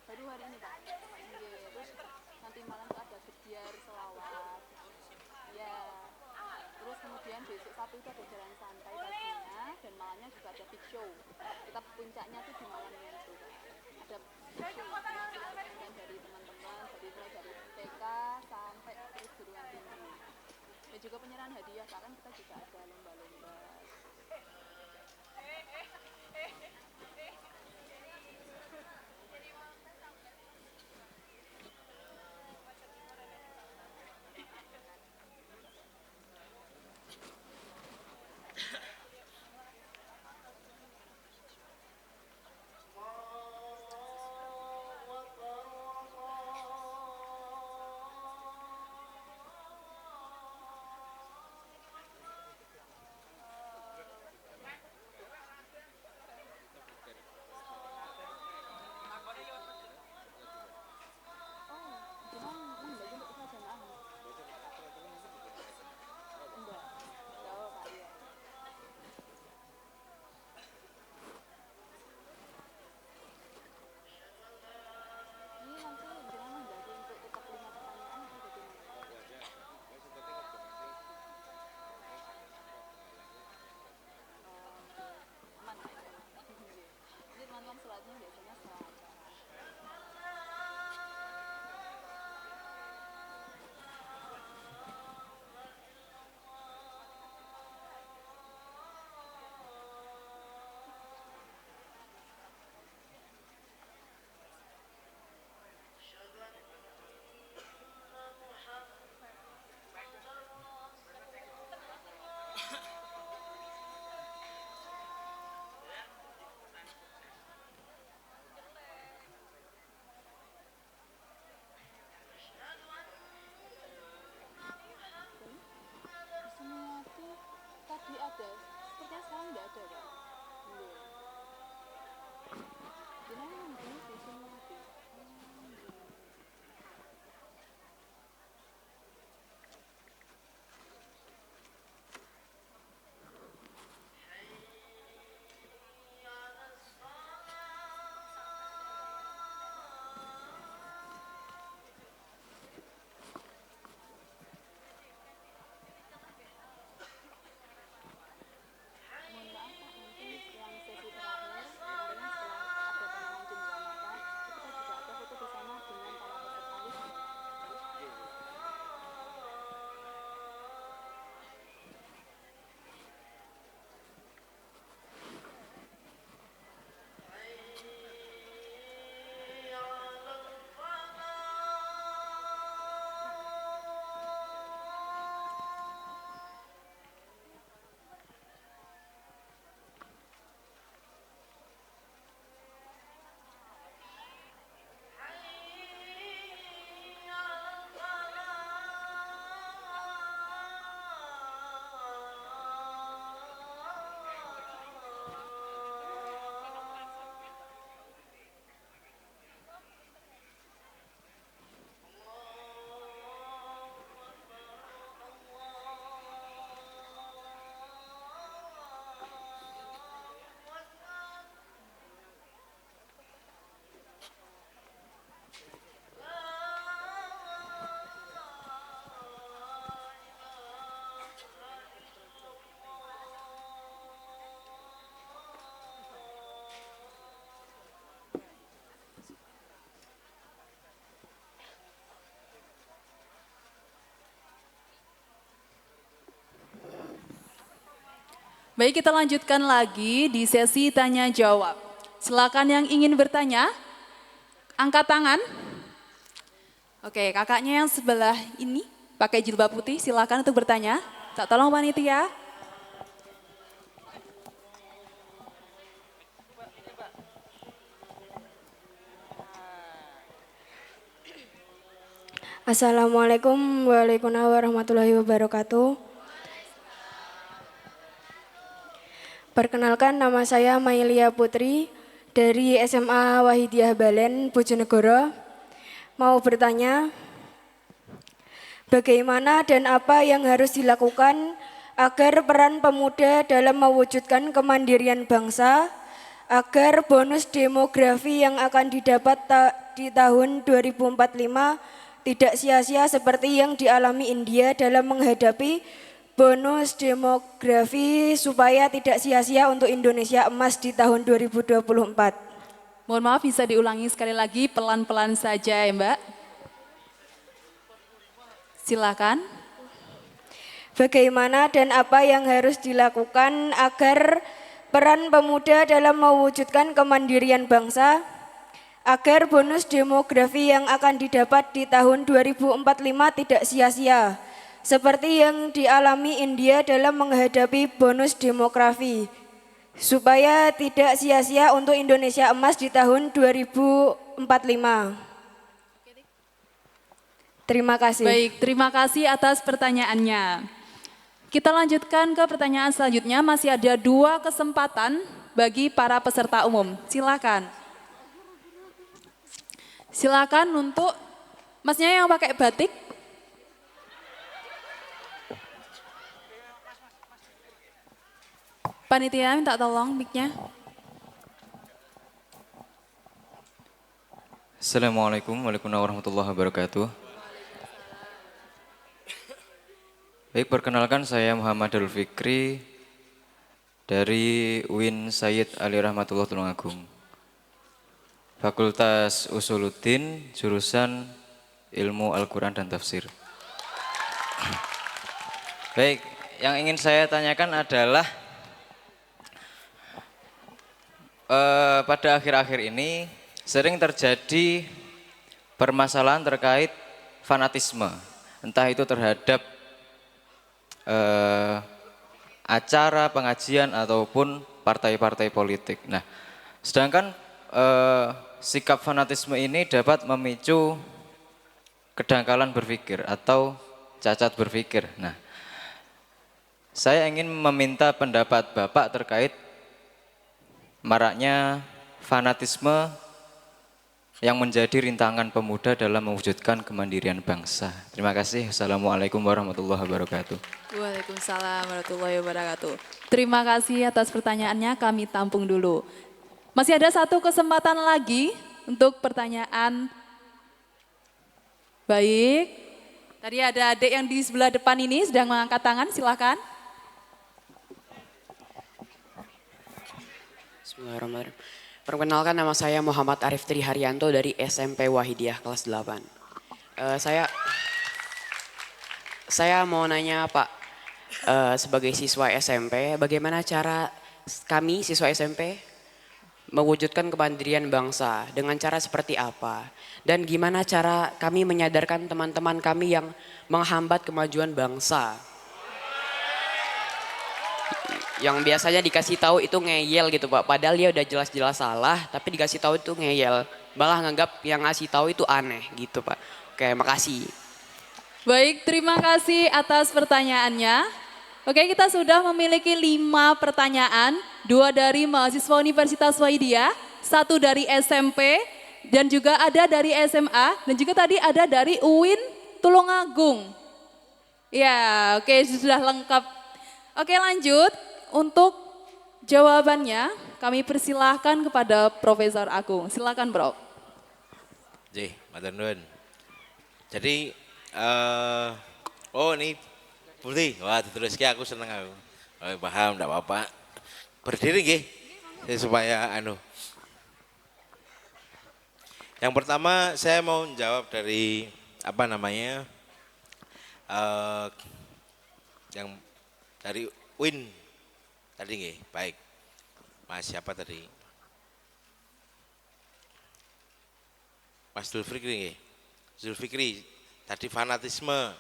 Baru hari ini Pak. Terus nanti malam tuh ada gebiar selawat. Ya. Terus kemudian besok Sabtu itu ada jalan santai paginya dan malamnya juga ada big show. Kita puncaknya tuh di malamnya itu. Ada big show yang dari teman-teman, mulai dari TK sampai terus guruan tinggi. Dan juga penyerahan hadiah, kan kita juga ada lomba-lomba. Baik, kita lanjutkan lagi di sesi tanya jawab. Silakan yang ingin bertanya, angkat tangan. Oke, kakaknya yang sebelah ini pakai jilbab putih, silakan untuk bertanya. Tak tolong panitia. Assalamualaikum warahmatullahi wabarakatuh. Perkenalkan, nama saya Mailia Putri dari SMA Wahidiyah Balen, Bojonegoro. Mau bertanya, bagaimana dan apa yang harus dilakukan agar peran pemuda dalam mewujudkan kemandirian bangsa, agar bonus demografi yang akan didapat di tahun 2045 tidak sia-sia seperti yang dialami India dalam menghadapi bonus demografi, supaya tidak sia-sia untuk Indonesia emas di tahun 2024. Mohon maaf, bisa diulangi sekali lagi pelan-pelan saja ya Mbak. Silakan. Bagaimana dan apa yang harus dilakukan agar peran pemuda dalam mewujudkan kemandirian bangsa, agar bonus demografi yang akan didapat di tahun 2045 tidak sia-sia, seperti yang dialami India dalam menghadapi bonus demografi, supaya tidak sia-sia untuk Indonesia emas di tahun 2045. Terima kasih. Baik, terima kasih atas pertanyaannya. Kita lanjutkan ke pertanyaan selanjutnya, masih ada 2 kesempatan bagi para peserta umum. Silakan. Silakan untuk masnya yang pakai batik. Panitia minta tolong mic-nya. Assalamualaikum warahmatullahi wabarakatuh. Baik, perkenalkan saya Muhammad Abdul Fikri dari UIN Sayyid Ali Rahmatullah Tulungagung. Fakultas Usuluddin, jurusan Ilmu Al-Quran dan Tafsir. Baik, yang ingin saya tanyakan adalah pada akhir-akhir ini sering terjadi permasalahan terkait fanatisme, entah itu terhadap acara pengajian ataupun partai-partai politik. Nah, sedangkan sikap fanatisme ini dapat memicu kedangkalan berpikir atau cacat berpikir. Nah, saya ingin meminta pendapat Bapak terkait maraknya fanatisme yang menjadi rintangan pemuda dalam mewujudkan kemandirian bangsa. Terima kasih. Assalamualaikum warahmatullahi wabarakatuh. Waalaikumsalam warahmatullahi wabarakatuh. Terima kasih atas pertanyaannya, kami tampung dulu. Masih ada 1 kesempatan lagi untuk pertanyaan. Baik, tadi ada adik yang di sebelah depan ini sedang mengangkat tangan, silakan. Bismillahirrahmanirrahim. Perkenalkan, nama saya Muhammad Arif Triharyanto dari SMP Wahidiyah kelas 8. Saya mau nanya Pak, sebagai siswa SMP, bagaimana cara kami siswa SMP mewujudkan kemandirian bangsa, dengan cara seperti apa? Dan gimana cara kami menyadarkan teman-teman kami yang menghambat kemajuan bangsa? Yang biasanya dikasih tahu itu ngeyel gitu Pak, padahal dia udah jelas-jelas salah, tapi dikasih tahu itu ngeyel, malah nganggap yang ngasih tahu itu aneh gitu Pak. Oke, makasih. Baik, terima kasih atas pertanyaannya. Oke, kita sudah memiliki 5 pertanyaan, 2 dari mahasiswa Universitas Wahidiyah, 1 dari SMP, dan juga ada dari SMA, dan juga tadi ada dari UIN Tulungagung. Ya, oke, sudah lengkap. Oke, lanjut. Untuk jawabannya, kami persilahkan kepada Profesor Agung. Silakan, Bro. Matur nuwun. Jadi, ini putih. Wah, dituliske aku seneng aku. Oh, paham, enggak apa-apa. Berdiri nggih. Supaya Yang pertama saya mau jawab dari yang dari UIN Tadi nggih, baik. Mas siapa tadi? Mas Zulfikri nggih. Zulfikri tadi fanatisme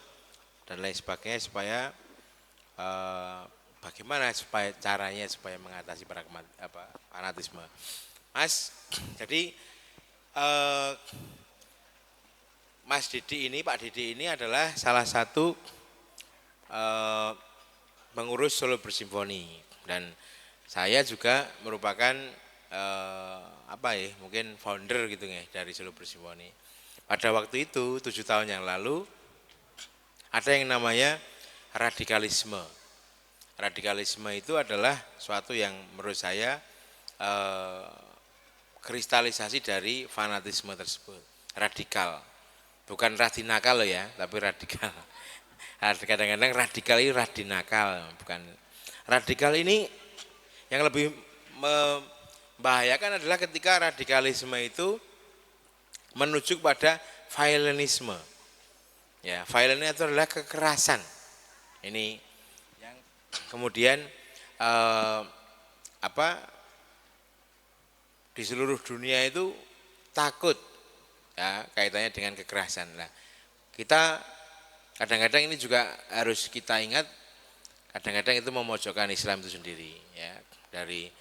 dan lain sebagainya supaya bagaimana supaya caranya supaya mengatasi fanatisme. Mas, jadi Mas Didi ini, Pak Didi ini adalah salah satu pengurus Solo Bersimfoni dan saya juga merupakan mungkin founder gitu ya dari Solo Bersimfoni. Pada waktu itu 7 tahun yang lalu ada yang namanya radikalisme. Radikalisme itu adalah suatu yang menurut saya kristalisasi dari fanatisme tersebut. Radikal. Bukan radinakal loh ya, tapi radikal. Kadang-kadang radikal ini radinakal, bukan. Radikal ini yang lebih membahayakan adalah ketika radikalisme itu menuju kepada violenisme. Ya, violence itu adalah kekerasan. Ini yang kemudian di seluruh dunia itu takut ya kaitannya dengan kekerasan. Nah, kita kadang-kadang ini juga harus kita ingat, kadang-kadang itu memojokkan Islam itu sendiri ya, dari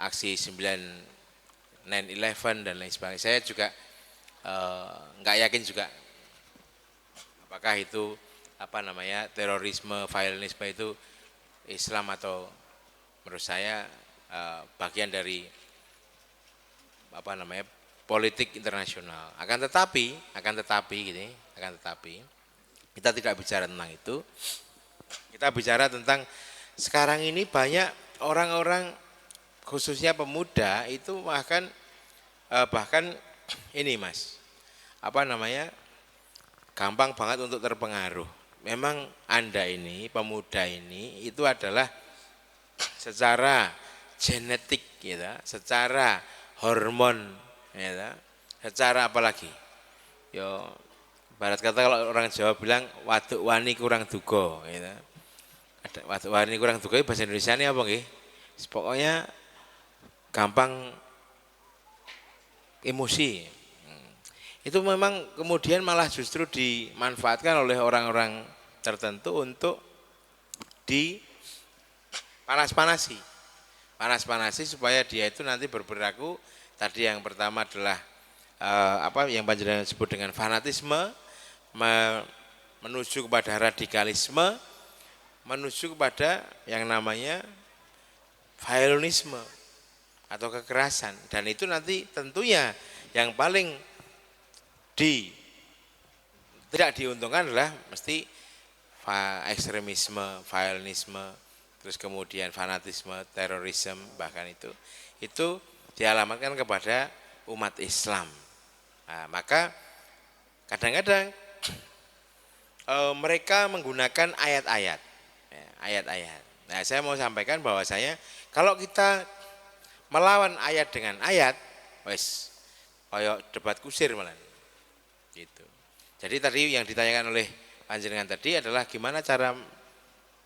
aksi 9/11 dan lain sebagainya. Saya juga nggak yakin juga apakah itu terorisme, violenisme itu Islam atau menurut saya bagian dari politik internasional. Akan tetapi kita tidak bicara tentang itu. Kita bicara tentang sekarang ini banyak orang-orang khususnya pemuda itu bahkan ini Mas. Gampang banget untuk terpengaruh. Memang Anda ini, pemuda ini itu adalah secara genetik gitu, secara hormon gitu, secara apalagi. Yo barat kata kalau orang Jawa bilang waduk wani kurang duga gitu. Ada waduk wani kurang duga bahasa Indonesia ini apa nggih? Pokoknya gampang emosi. Itu memang kemudian malah justru dimanfaatkan oleh orang-orang tertentu untuk panas-panasi supaya dia itu nanti berperilaku tadi yang pertama adalah yang panjenengan sebut dengan fanatisme, menuju kepada radikalisme, menuju kepada yang namanya violenisme atau kekerasan, dan itu nanti tentunya yang paling tidak diuntungkan adalah mesti ekstremisme, violenisme, terus kemudian fanatisme, terorisme, bahkan itu dialamatkan kepada umat Islam. Nah, maka kadang-kadang mereka menggunakan ayat-ayat. Nah, saya mau sampaikan bahwasanya kalau kita melawan ayat dengan ayat, wes koyo debat kusir malah. Gitu. Jadi tadi yang ditanyakan oleh panjenengan tadi adalah gimana cara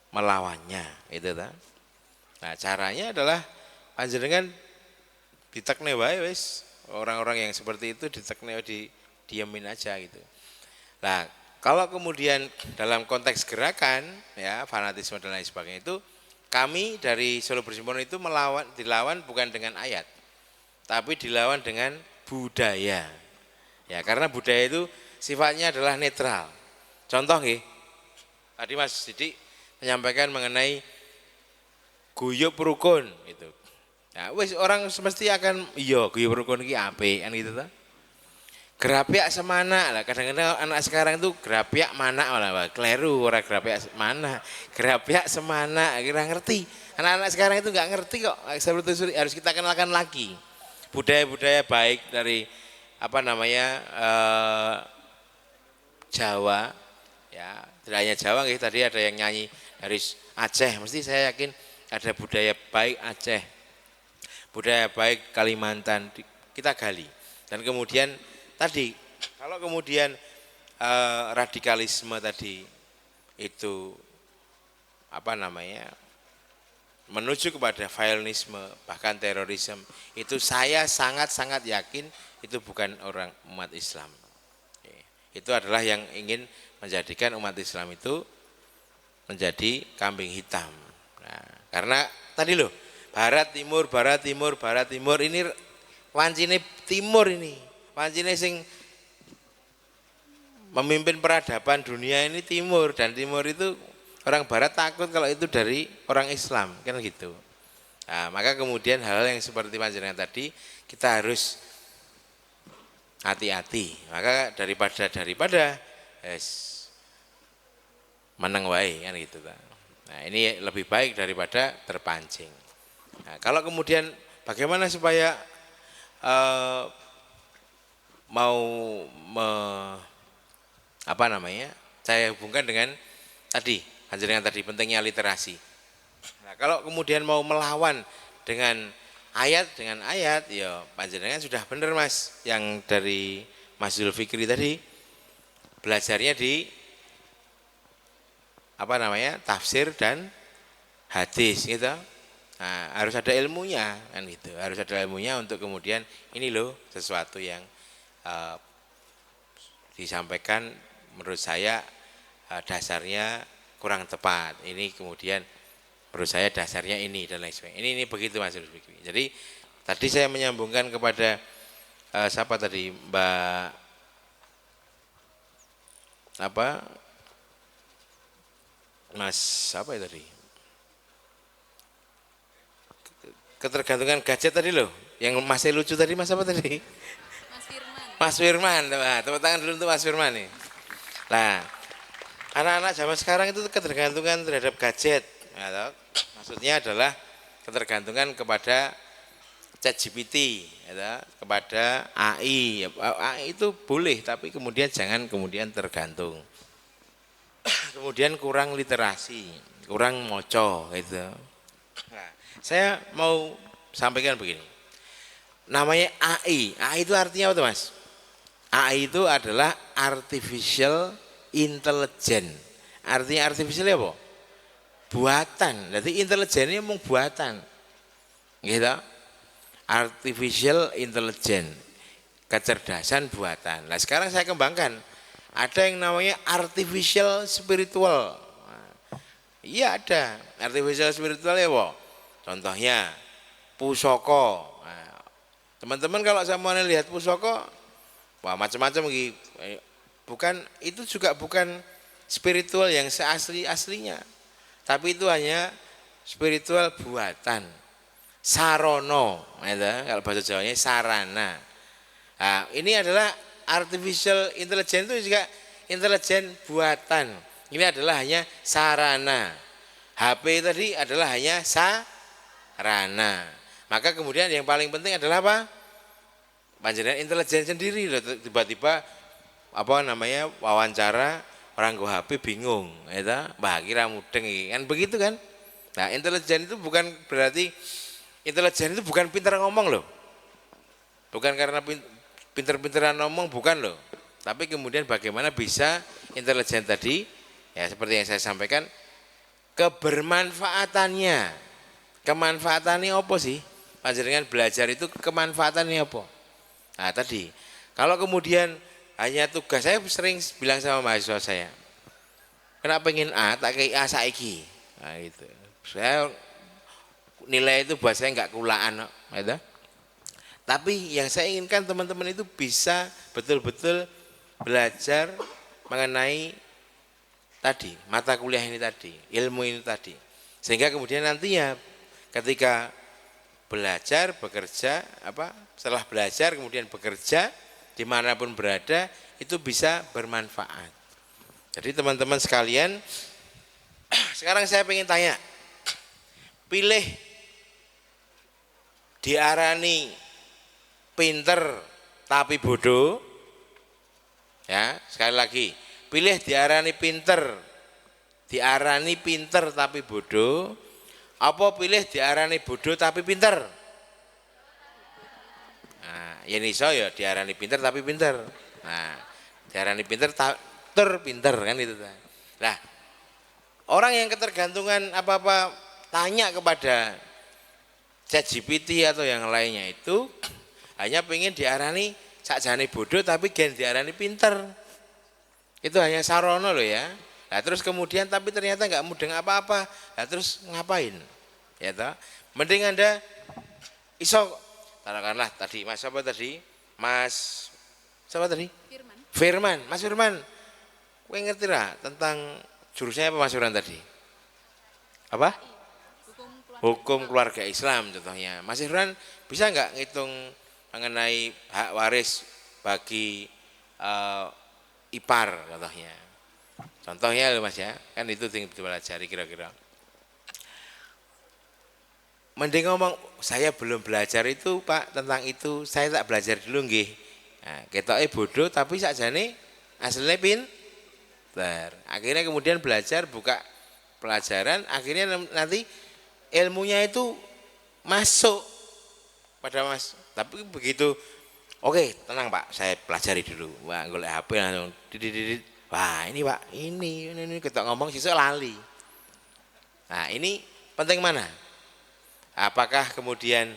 melawannya, itu ta. Nah, caranya adalah panjenengan ditekne wae wis, orang-orang yang seperti itu ditekne diemin aja gitu. Nah, kalau kemudian dalam konteks gerakan ya fanatisme dan lain sebagainya itu kami dari Solo Bersimfoni itu dilawan bukan dengan ayat, tapi dilawan dengan budaya. Ya, karena budaya itu sifatnya adalah netral. Contoh nggih, tadi Mas Didi menyampaikan mengenai guyub rukun itu. Nah, wis orang semesti akan guyub rukun iki apik kan gitu ta. Gerapiak semana lah, kadang-kadang anak sekarang itu gerapiak mana malah kleru, ora gerapiak mana, gerapiak semana, kira ngerti. Anak-anak sekarang itu enggak ngerti kok. Seperti harus kita kenalkan lagi budaya-budaya baik dari Jawa ya, tidak hanya Jawa nggih, tadi ada yang nyanyi dari Aceh, mesti saya yakin ada budaya baik Aceh, budaya baik Kalimantan, kita gali. Dan kemudian tadi kalau kemudian radikalisme tadi itu menuju kepada violence, bahkan terorisme, itu saya sangat-sangat yakin itu bukan orang umat Islam. Itu adalah yang ingin menjadikan umat Islam itu menjadi kambing hitam. Nah, karena tadi loh, barat timur, barat timur, barat timur, ini wancine timur ini. Wancine sing memimpin peradaban dunia ini timur, dan timur itu orang barat takut kalau itu dari orang Islam, kan gitu. Nah, maka kemudian hal-hal yang seperti panjenengan tadi kita harus hati-hati. Maka daripada meneng wae kan gitu. Nah, ini lebih baik daripada terpancing. Nah, kalau kemudian bagaimana supaya saya hubungkan dengan tadi panjenengan tadi pentingnya literasi. Nah, kalau kemudian mau melawan dengan ayat, ya panjenengan sudah benar Mas, yang dari Mas Zulfikri tadi belajarnya di tafsir dan hadis gitu. Nah, harus ada ilmunya kan gitu, harus ada ilmunya untuk kemudian ini loh sesuatu yang disampaikan menurut saya dasarnya kurang tepat. Ini kemudian menurut saya dasarnya ini dan lain sebagainya. Ini begitu Mas Zulfikri. Jadi tadi saya menyambungkan kepada siapa tadi, Mbak Mas apa ya tadi? Ketergantungan gadget tadi loh. Yang masih lucu tadi Mas apa tadi? Mas Firman. Mas Firman. Nah, tepuk tangan dulu untuk Mas Firman nih. Nah, anak-anak zaman sekarang itu ketergantungan terhadap gadget. Nah, maksudnya adalah ketergantungan kepada ChatGPT, kepada AI. AI itu boleh, tapi kemudian jangan kemudian tergantung. Kemudian kurang literasi, kurang moco gitu. Nah, saya mau sampaikan begini. Namanya AI. AI itu artinya apa, Mas? AI itu adalah artificial intelligence. Artinya artificial apa? Buatan. Jadi intelijen ini memang buatan. Gitu. Artificial intelligence. Kecerdasan buatan. Nah, sekarang saya kembangkan. Ada yang namanya artificial spiritual. Iya ada. Artificial spiritual ya, Bo. Contohnya pusoko. Teman-teman kalau saya mau lihat pusoko, wah macam-macam gitu. Bukan, itu juga bukan spiritual yang seasli-aslinya. Tapi itu hanya spiritual buatan. Sarono, kalau bahasa Jawanya sarana. Nah, ini adalah artificial intelligence, itu juga intelijen buatan. Ini adalah hanya sarana. HP tadi adalah hanya sarana. Maka kemudian yang paling penting adalah apa? Panjenengan intelijen sendiri. Tiba-tiba wawancara orang go HP bingung, Mbah kira mudeng kan begitu kan? Nah, intelijen itu bukan berarti intelijen itu bukan pintar ngomong loh. Bukan karena pinter-pinteran ngomong, bukan loh. Tapi kemudian bagaimana bisa intelijen tadi, ya seperti yang saya sampaikan, kebermanfaatannya. Kemanfaatannya apa sih? Panjenengan belajar itu kemanfaatannya apa? Nah tadi, kalau kemudian hanya tugas, saya sering bilang sama mahasiswa saya, kenapa pengen A, tak kayak A saiki. Nah gitu. Saya nilai itu buat saya enggak kulaan, gitu. Tapi yang saya inginkan teman-teman itu bisa betul-betul belajar mengenai tadi, mata kuliah ini tadi, ilmu ini tadi. Sehingga kemudian nantinya ketika belajar, bekerja, setelah belajar kemudian bekerja, dimanapun berada, itu bisa bermanfaat. Jadi teman-teman sekalian, sekarang saya ingin tanya, pilih diarani pinter tapi bodoh, ya sekali lagi, pilih diarani pinter tapi bodoh, apa pilih diarani bodoh tapi pinter? Nah, ini ya diarani pinter tapi pinter. Nah, diarani pinter tur pinter kan itu. Nah, orang yang ketergantungan apa-apa tanya kepada ChatGPT atau yang lainnya itu hanya pengen diarani sakjane bodoh tapi gen diarani pinter. Itu hanya sarono loh ya. Nah, terus kemudian tapi ternyata nggak mudeng apa-apa. Nah, terus ngapain? Ya toh? Mending Anda iso katakanlah tadi Mas apa tadi? Mas siapa tadi? Firman. Mas Firman. Kowe ngerti lah tentang jurusnya apa Mas Firman tadi? Apa? Hukum keluarga Islam contohnya. Mas Firman bisa nggak ngitung mengenai hak waris bagi ipar contohnya. Contohnya loh Mas ya, kan itu yang dipelajari kira-kira. Mending ngomong, saya belum belajar itu Pak tentang itu, saya tak belajar dulu nggih. Nah, ketoke bodoh tapi sakjane aslinya pinter. Akhirnya kemudian belajar buka pelajaran, akhirnya nanti ilmunya itu masuk pada Mas. Tapi begitu, oke tenang Pak, saya pelajari dulu. Wah golek HP langsung didididit. Wah ini Pak, ini kita ngomong sisuk lali. Nah ini penting mana? Apakah kemudian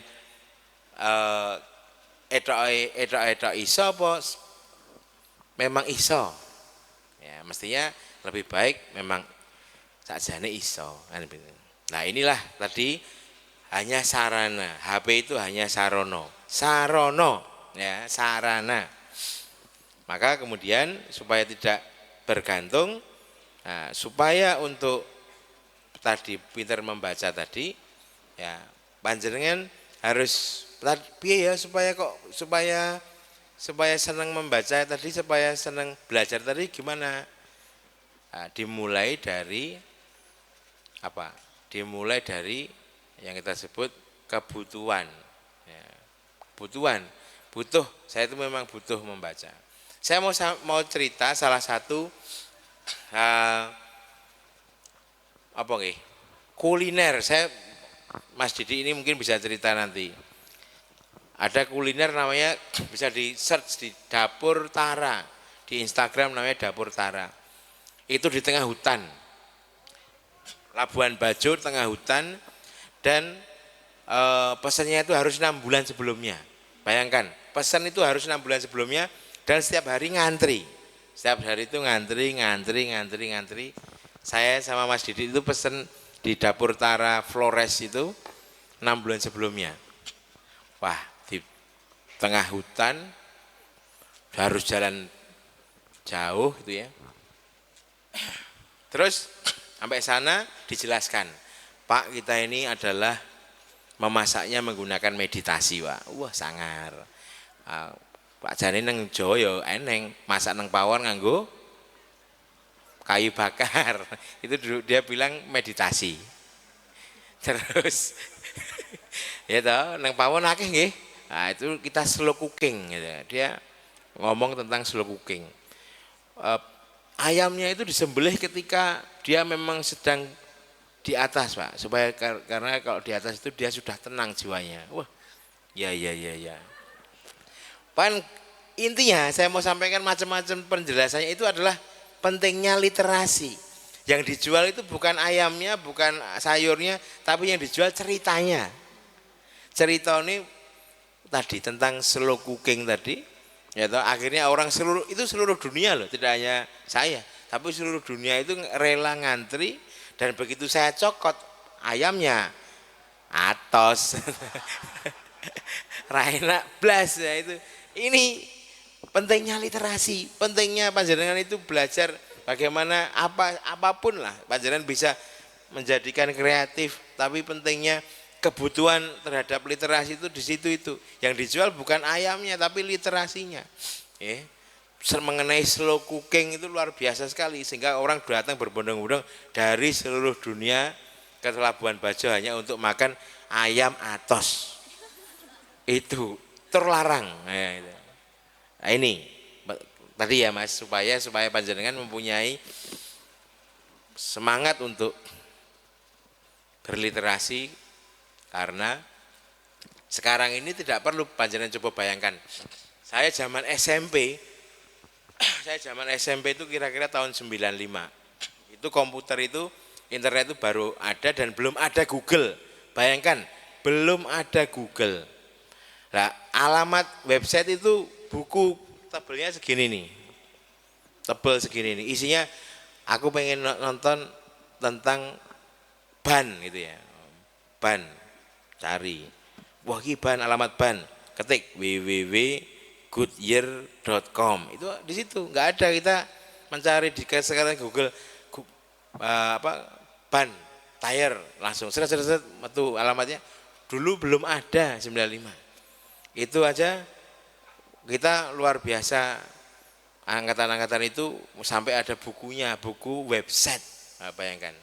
etok iso apa memang iso? Ya mestinya lebih baik memang sakjane iso. Nah inilah tadi hanya sarana, HP itu hanya sarono, ya sarana. Maka kemudian supaya tidak bergantung, nah, supaya untuk tadi pintar membaca tadi, ya panjenengan harus piye ya supaya senang membaca tadi, supaya senang belajar tadi gimana? Nah, dimulai dari apa? Dimulai dari yang kita sebut kebutuhan. Ya, kebutuhan, saya itu memang butuh membaca. Saya mau cerita salah satu kuliner. Mas Didi ini mungkin bisa cerita nanti. Ada kuliner namanya, bisa di search di Dapur Tara, di Instagram namanya Dapur Tara. Itu di tengah hutan, Labuan Bajo, tengah hutan, dan pesannya itu harus 6 bulan sebelumnya. Bayangkan, pesan itu harus 6 bulan sebelumnya dan setiap hari ngantri. Setiap hari itu ngantri. Saya sama Mas Didi itu pesan di Dapur Tara Flores itu 6 bulan sebelumnya. Wah, di tengah hutan harus jalan jauh gitu ya. Terus sampai sana dijelaskan, Pak kita ini adalah memasaknya menggunakan meditasi, Pak. Wah sangar. Pak jane nang Jawa ya eneng, masak nang pawon nganggo kayu bakar. Itu dia bilang meditasi. Terus ya toh nang pawon akeh nggih. Nah, itu kita slow cooking gitu. Dia ngomong tentang slow cooking. Ayamnya itu disembelih ketika dia memang sedang di atas Pak, supaya karena kalau di atas itu dia sudah tenang jiwanya. Wah, ya. Pan intinya saya mau sampaikan macam-macam penjelasannya itu adalah pentingnya literasi. Yang dijual itu bukan ayamnya, bukan sayurnya, tapi yang dijual ceritanya. Cerita ini tadi tentang slow cooking tadi. Ya toh, akhirnya orang seluruh dunia loh, tidak hanya saya, tapi seluruh dunia itu rela ngantri, dan begitu saya cokot ayamnya atos Raina blas ya itu. Ini pentingnya literasi, pentingnya panjenengan itu belajar bagaimana apapun lah panjenengan bisa menjadikan kreatif, tapi pentingnya kebutuhan terhadap literasi itu di situ itu. Yang dijual bukan ayamnya tapi literasinya. Mengenai slow cooking itu luar biasa sekali, sehingga orang datang berbondong-bondong dari seluruh dunia ke Labuan Bajo hanya untuk makan ayam atos. Itu terlarang. Nah, ini tadi ya Mas, supaya panjenengan mempunyai semangat untuk berliterasi. Karena sekarang ini tidak perlu panjenengan coba bayangkan. Saya zaman SMP itu kira-kira tahun 95. Itu komputer itu internet itu baru ada dan belum ada Google. Bayangkan, belum ada Google. Nah, alamat website itu buku tebelnya segini nih. Tebel segini nih. Isinya aku pengen nonton tentang ban gitu ya. Ban. Cari. Wah, ini ban, alamat ban. Ketik www.goodyear.com. Itu di situ nggak ada, kita mencari di sekarang Google ban, tire, langsung seret metu alamatnya. Dulu belum ada 95. Itu aja kita luar biasa, angkatan-angkatan itu sampai ada bukunya, buku website. Bayangkan.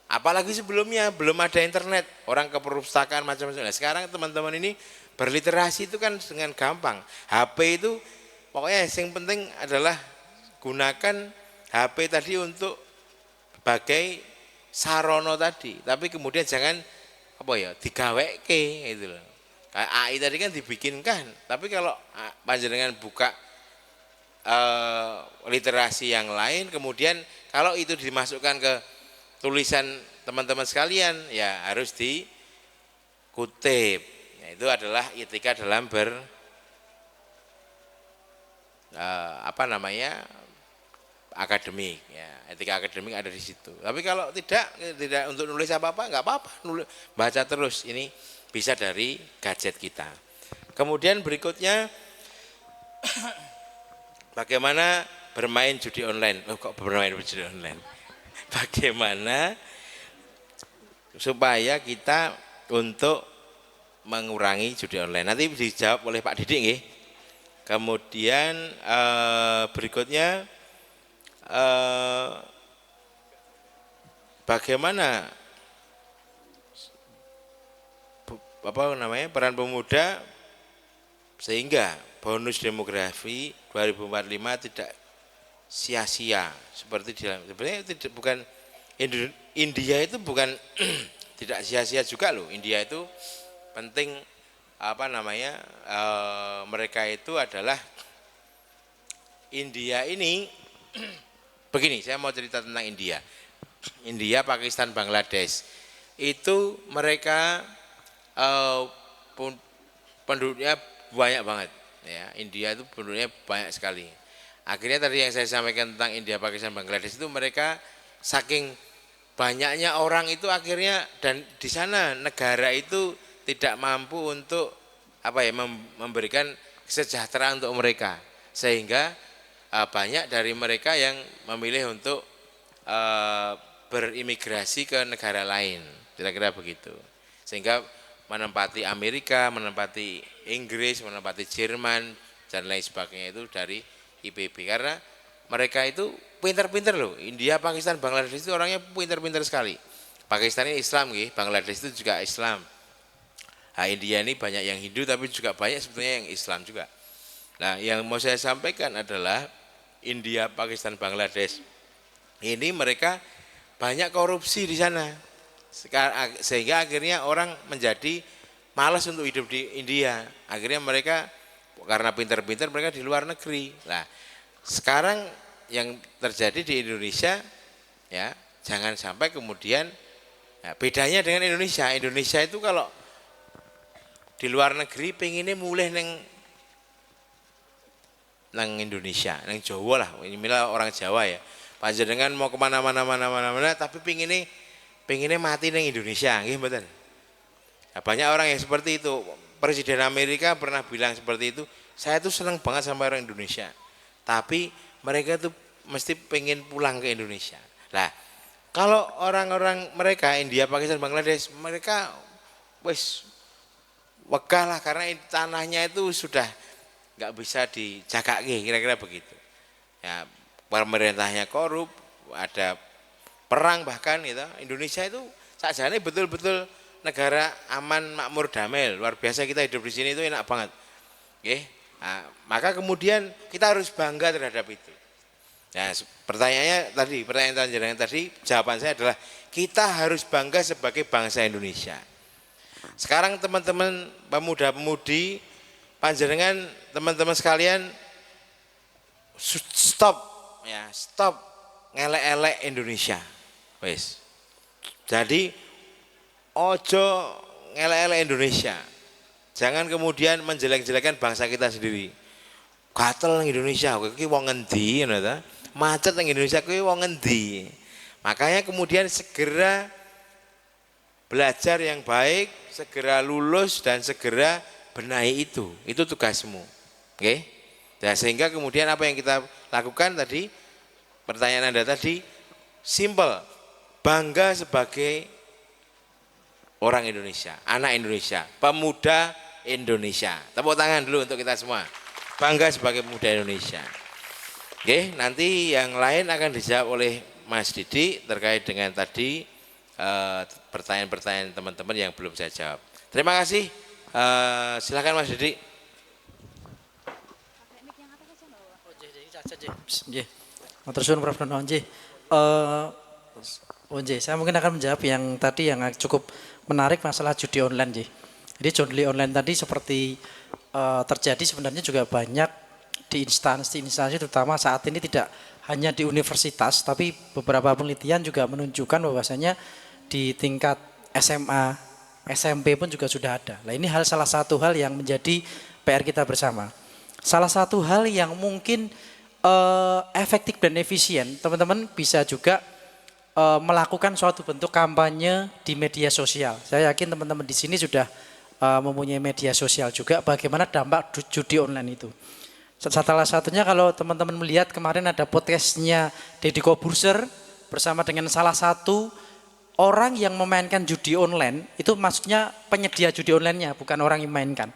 Apalagi sebelumnya belum ada internet, orang ke perpustakaan macam-macam. Nah, sekarang teman-teman ini berliterasi itu kan dengan gampang. HP itu pokoknya yang penting adalah gunakan HP tadi untuk sebagai sarono tadi, tapi kemudian jangan digaweke gitu loh. Kayak AI tadi kan dibikinkan, tapi kalau panjenengan buka literasi yang lain, kemudian kalau itu dimasukkan ke tulisan teman-teman sekalian, ya harus dikutip. Nah, itu adalah etika dalam akademik, ya. Etika akademik ada di situ. Tapi kalau tidak untuk nulis apa-apa, nggak apa-apa, baca terus. Ini bisa dari gadget kita. Kemudian berikutnya bagaimana bermain judi online. Kok bermain judi online? Bagaimana supaya kita untuk mengurangi judi online. Nanti dijawab oleh Pak Didik nggih. Kemudian berikutnya bagaimana peran pemuda sehingga bonus demografi 2045 tidak sia-sia seperti sebenarnya tidak, bukan India itu bukan tidak sia-sia juga loh. India itu penting mereka itu adalah India ini begini, saya mau cerita tentang India, Pakistan, Bangladesh itu mereka penduduknya banyak banget ya. India itu penduduknya banyak sekali. Akhirnya tadi yang saya sampaikan tentang India, Pakistan, Bangladesh itu mereka saking banyaknya orang itu akhirnya, dan di sana negara itu tidak mampu untuk memberikan kesejahteraan untuk mereka, sehingga banyak dari mereka yang memilih untuk berimigrasi ke negara lain, kira-kira begitu. Sehingga menempati Amerika, menempati Inggris, menempati Jerman dan lain sebagainya itu dari IPB, karena mereka itu pintar-pintar loh. India, Pakistan, Bangladesh itu orangnya pintar-pintar sekali. Pakistan ini Islam, Bangladesh itu juga Islam. Nah, India ini banyak yang Hindu tapi juga banyak sebetulnya yang Islam juga. Nah, yang mau saya sampaikan adalah India, Pakistan, Bangladesh ini mereka banyak korupsi di sana, sehingga akhirnya orang menjadi malas untuk hidup di India. Akhirnya mereka karena pintar-pintar mereka di luar negeri. Nah, sekarang yang terjadi di Indonesia ya, jangan sampai kemudian ya, bedanya dengan Indonesia. Indonesia itu kalau di luar negeri pengennya mulai nang Indonesia, nang Jawa lah. Ini orang Jawa ya. Panjenengan mau kemana-mana, tapi pengennya mati nang Indonesia, nggih mboten. Nah, banyak orang yang seperti itu. Presiden Amerika pernah bilang seperti itu. Saya tuh senang banget sama orang Indonesia, tapi mereka tuh mesti pengen pulang ke Indonesia. Nah, kalau orang-orang mereka India, Pakistan, Bangladesh, mereka wes wegah lah karena tanahnya itu sudah nggak bisa dijaga, kira-kira begitu. Ya, pemerintahnya korup, ada perang bahkan gitu. Indonesia itu sakjane betul-betul negara aman, makmur, damai. Luar biasa kita hidup di sini itu enak banget. Oke. Nah, maka kemudian kita harus bangga terhadap itu. Nah, pertanyaan tadi, jawaban saya adalah kita harus bangga sebagai bangsa Indonesia. Sekarang teman-teman pemuda-pemudi, panjenengan, teman-teman sekalian, stop ngelek-elek Indonesia. Wes. Jadi ojo ngelek-elek Indonesia. Jangan kemudian menjelek-jelekan bangsa kita sendiri. Gatel nang Indonesia, kowe iki wong ngendi ngono ta? Macet nang Indonesia kowe wong ngendi? Makanya kemudian segera belajar yang baik, segera lulus dan segera benahi itu. Itu tugasmu. Oke? Dan sehingga kemudian apa yang kita lakukan tadi, pertanyaan Anda tadi simple. Bangga sebagai orang Indonesia, anak Indonesia, pemuda Indonesia. Tepuk tangan dulu untuk kita semua. Bangga sebagai pemuda Indonesia. Oke, nanti yang lain akan dijawab oleh Mas Didi terkait dengan tadi pertanyaan-pertanyaan teman-teman yang belum saya jawab. Terima kasih. Silakan Mas Didi. Matur suwun Prof. Dono nggih. Saya mungkin akan menjawab yang tadi yang cukup menarik masalah judi online nggih. Jadi judi online tadi seperti terjadi sebenarnya juga banyak di instansi-instansi terutama saat ini tidak hanya di universitas tapi beberapa penelitian juga menunjukkan bahwasanya di tingkat SMA, SMP pun juga sudah ada. Nah ini salah satu hal yang menjadi PR kita bersama. Salah satu hal yang mungkin efektif dan efisien, teman-teman bisa juga melakukan suatu bentuk kampanye di media sosial. Saya yakin teman-teman di sini sudah mempunyai media sosial juga bagaimana dampak judi online itu. Salah satunya kalau teman-teman melihat kemarin ada podcastnya Deddy Corbuzier bersama dengan salah satu orang yang memainkan judi online, itu maksudnya penyedia judi online-nya, bukan orang yang mainkan.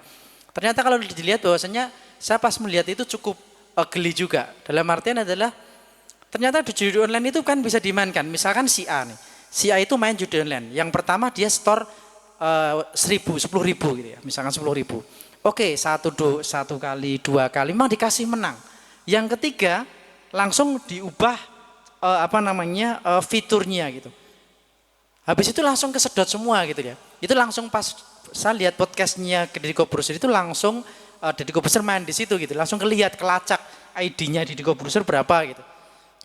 Ternyata kalau dilihat bahwasanya saya pas melihat itu cukup geli juga. Dalam artian adalah ternyata judi online itu kan bisa dimainkan. Misalkan si A nih, si A itu main judi online. Yang pertama dia store 10.000 gitu ya, misalkan 10.000. Oke, satu kali, dua kali, memang dikasih menang. Yang ketiga langsung diubah fiturnya gitu. Habis itu langsung kesedot semua gitu ya. Itu langsung pas saya lihat podcastnya Deddy Corbuzier itu langsung Deddy Corbuzier main di situ gitu, langsung kelacak ID-nya Deddy Corbuzier berapa gitu.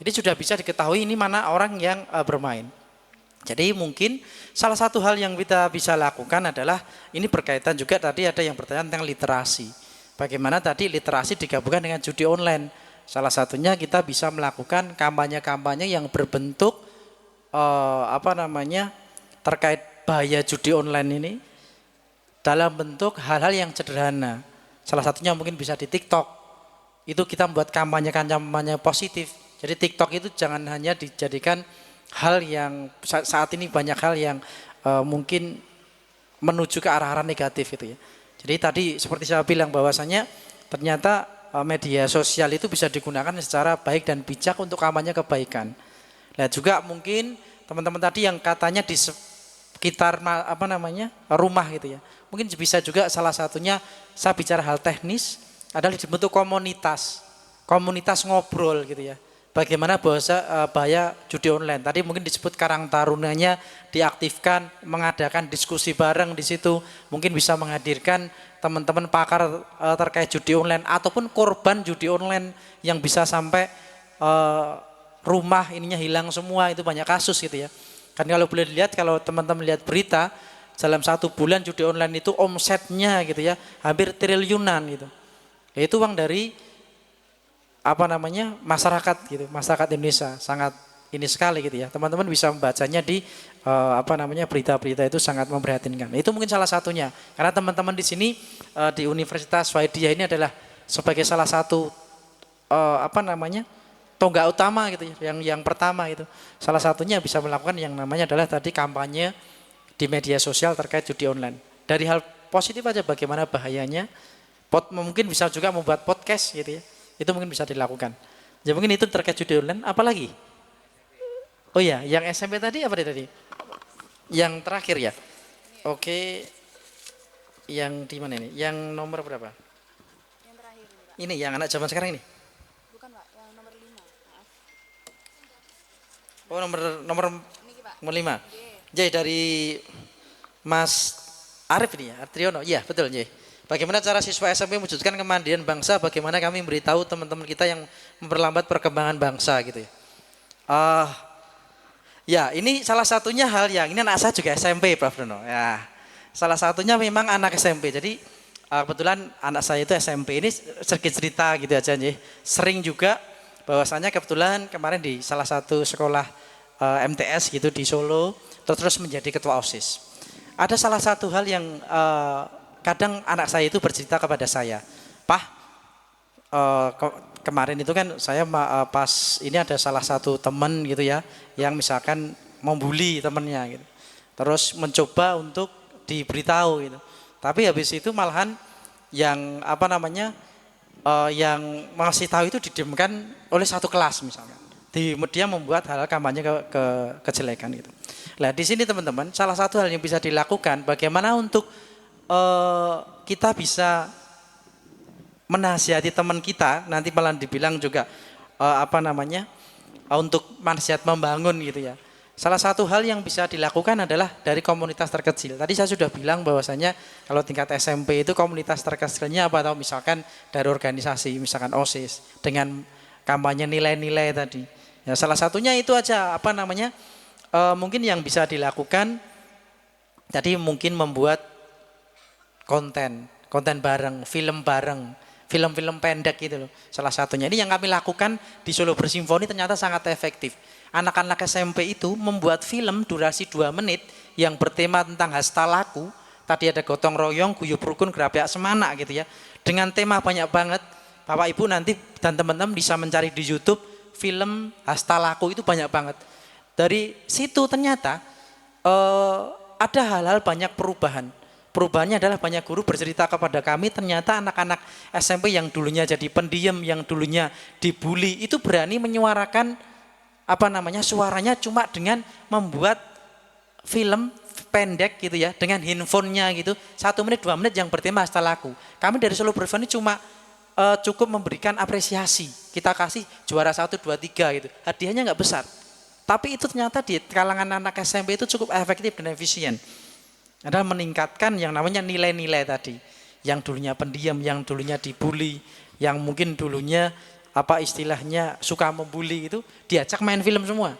Jadi sudah bisa diketahui ini mana orang yang bermain. Jadi mungkin salah satu hal yang kita bisa lakukan adalah ini berkaitan juga tadi ada yang bertanya tentang literasi. Bagaimana tadi literasi digabungkan dengan judi online. Salah satunya kita bisa melakukan kampanye-kampanye yang berbentuk terkait bahaya judi online ini dalam bentuk hal-hal yang sederhana. Salah satunya mungkin bisa di TikTok. Itu kita membuat kampanye-kampanye positif. Jadi TikTok itu jangan hanya dijadikan hal yang saat ini banyak hal yang mungkin menuju ke arah-arah negatif itu ya. Jadi tadi seperti saya bilang bahwasanya ternyata media sosial itu bisa digunakan secara baik dan bijak untuk kampanye kebaikan. Nah juga mungkin teman-teman tadi yang katanya di sekitar rumah gitu ya. Mungkin bisa juga salah satunya saya bicara hal teknis adalah dibentuk komunitas ngobrol gitu ya. Bagaimana bahaya judi online. Tadi mungkin disebut Karang Tarunanya diaktifkan, mengadakan diskusi bareng di situ. Mungkin bisa menghadirkan teman-teman pakar terkait judi online ataupun korban judi online yang bisa sampai rumah ininya hilang semua, itu banyak kasus gitu ya. Kan kalau boleh dilihat, kalau teman-teman lihat berita dalam 1 bulan judi online itu omsetnya gitu ya hampir triliunan gitu. Itu uang dari masyarakat gitu, masyarakat Indonesia sangat ini sekali gitu ya. Teman-teman bisa membacanya di berita-berita itu sangat memprihatinkan. Itu mungkin salah satunya. Karena teman-teman di sini di Universitas Wahidiyah ini adalah sebagai salah satu tonggak utama gitu ya, yang pertama itu. Salah satunya bisa melakukan yang namanya adalah tadi kampanye di media sosial terkait judi online. Dari hal positif aja bagaimana bahayanya. Mungkin bisa juga membuat podcast gitu ya. Itu mungkin bisa dilakukan. Ya mungkin itu terkait judi online. Apalagi? Oh ya, yang SMP tadi apa tadi? Yang terakhir ya. Oke. Yang di mana ini? Yang nomor berapa? Yang terakhir ini, Pak. Ini yang anak zaman sekarang ini? Bukan, Pak, yang nomor 5. Maaf. Oh, nomor Ini, Pak. nomor 5. Jadi dari Mas Arif ini ya, Artriono. Iya, betul, J. Bagaimana cara siswa SMP mewujudkan kemandirian bangsa? Bagaimana kami memberitahu teman-teman kita yang memperlambat perkembangan bangsa gitu ya? Ya, ini salah satunya hal yang ini anak saya juga SMP, Prof. Dono. Ya, salah satunya memang anak SMP. Jadi kebetulan anak saya itu SMP ini sedikit cerita gitu aja nih. Sering juga bahwasanya kebetulan kemarin di salah satu sekolah MTS gitu di Solo terus menjadi ketua OSIS. Ada salah satu hal yang kadang anak saya itu bercerita kepada saya, Pak, kemarin itu kan saya pas ini ada salah satu teman gitu ya yang misalkan membuli temannya gitu. Terus mencoba untuk diberitahu gitu. Tapi habis itu malahan yang apa namanya yang masih tahu itu didiamkan oleh satu kelas misalnya. Dia membuat hal kampanye kejelekan gitu. Nah, di sini teman-teman, salah satu hal yang bisa dilakukan bagaimana untuk kita bisa menasihati teman kita, nanti malah dibilang juga untuk nasihat membangun gitu ya. Salah satu hal yang bisa dilakukan adalah dari komunitas terkecil. Tadi saya sudah bilang bahwasanya kalau tingkat SMP itu komunitas terkecilnya apa, atau misalkan dari organisasi, misalkan OSIS dengan kampanye nilai-nilai tadi. Ya, salah satunya itu aja mungkin yang bisa dilakukan tadi mungkin membuat konten bareng, film-film pendek gitu loh. Salah satunya ini yang kami lakukan di Solo Bersimfoni ternyata sangat efektif. Anak-anak SMP itu membuat film durasi 2 menit yang bertema tentang hasta laku. Tadi ada gotong royong, guyub rukun, gerapak semana gitu ya. Dengan tema banyak banget. Bapak Ibu nanti dan teman-teman bisa mencari di YouTube film hasta laku itu banyak banget. Dari situ ternyata ada hal-hal banyak perubahan. Perubahannya adalah banyak guru bercerita kepada kami, ternyata anak-anak SMP yang dulunya jadi pendiam, yang dulunya dibully, itu berani menyuarakan suaranya cuma dengan membuat film pendek gitu ya, dengan handphonenya gitu, 1 menit 2 menit yang bertema hasta laku. Kami dari Solo Bersimfoni cuma cukup memberikan apresiasi, kita kasih juara 1, 2, 3 gitu, hadiahnya nggak besar. Tapi itu ternyata di kalangan anak SMP itu cukup efektif dan efisien. Adalah meningkatkan yang namanya nilai-nilai tadi. Yang dulunya pendiam, yang dulunya dibully, yang mungkin dulunya istilahnya suka membuli itu diajak main film semua.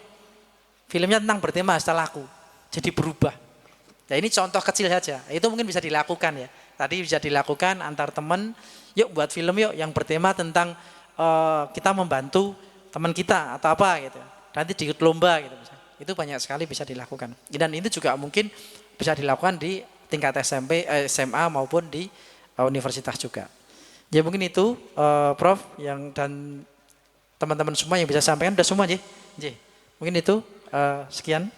Filmnya tentang bertema hasta laku. Jadi berubah. Nah, ini contoh kecil saja. Itu mungkin bisa dilakukan ya. Tadi bisa dilakukan antar teman, yuk buat film yuk yang bertema tentang kita membantu teman kita atau apa gitu. Nanti diikut lomba gitu. Itu banyak sekali bisa dilakukan. Dan ini juga mungkin bisa dilakukan di tingkat SMP, SMA maupun di universitas juga. Ya mungkin itu Prof dan teman-teman semua yang bisa sampaikan udah semua Mungkin itu sekian.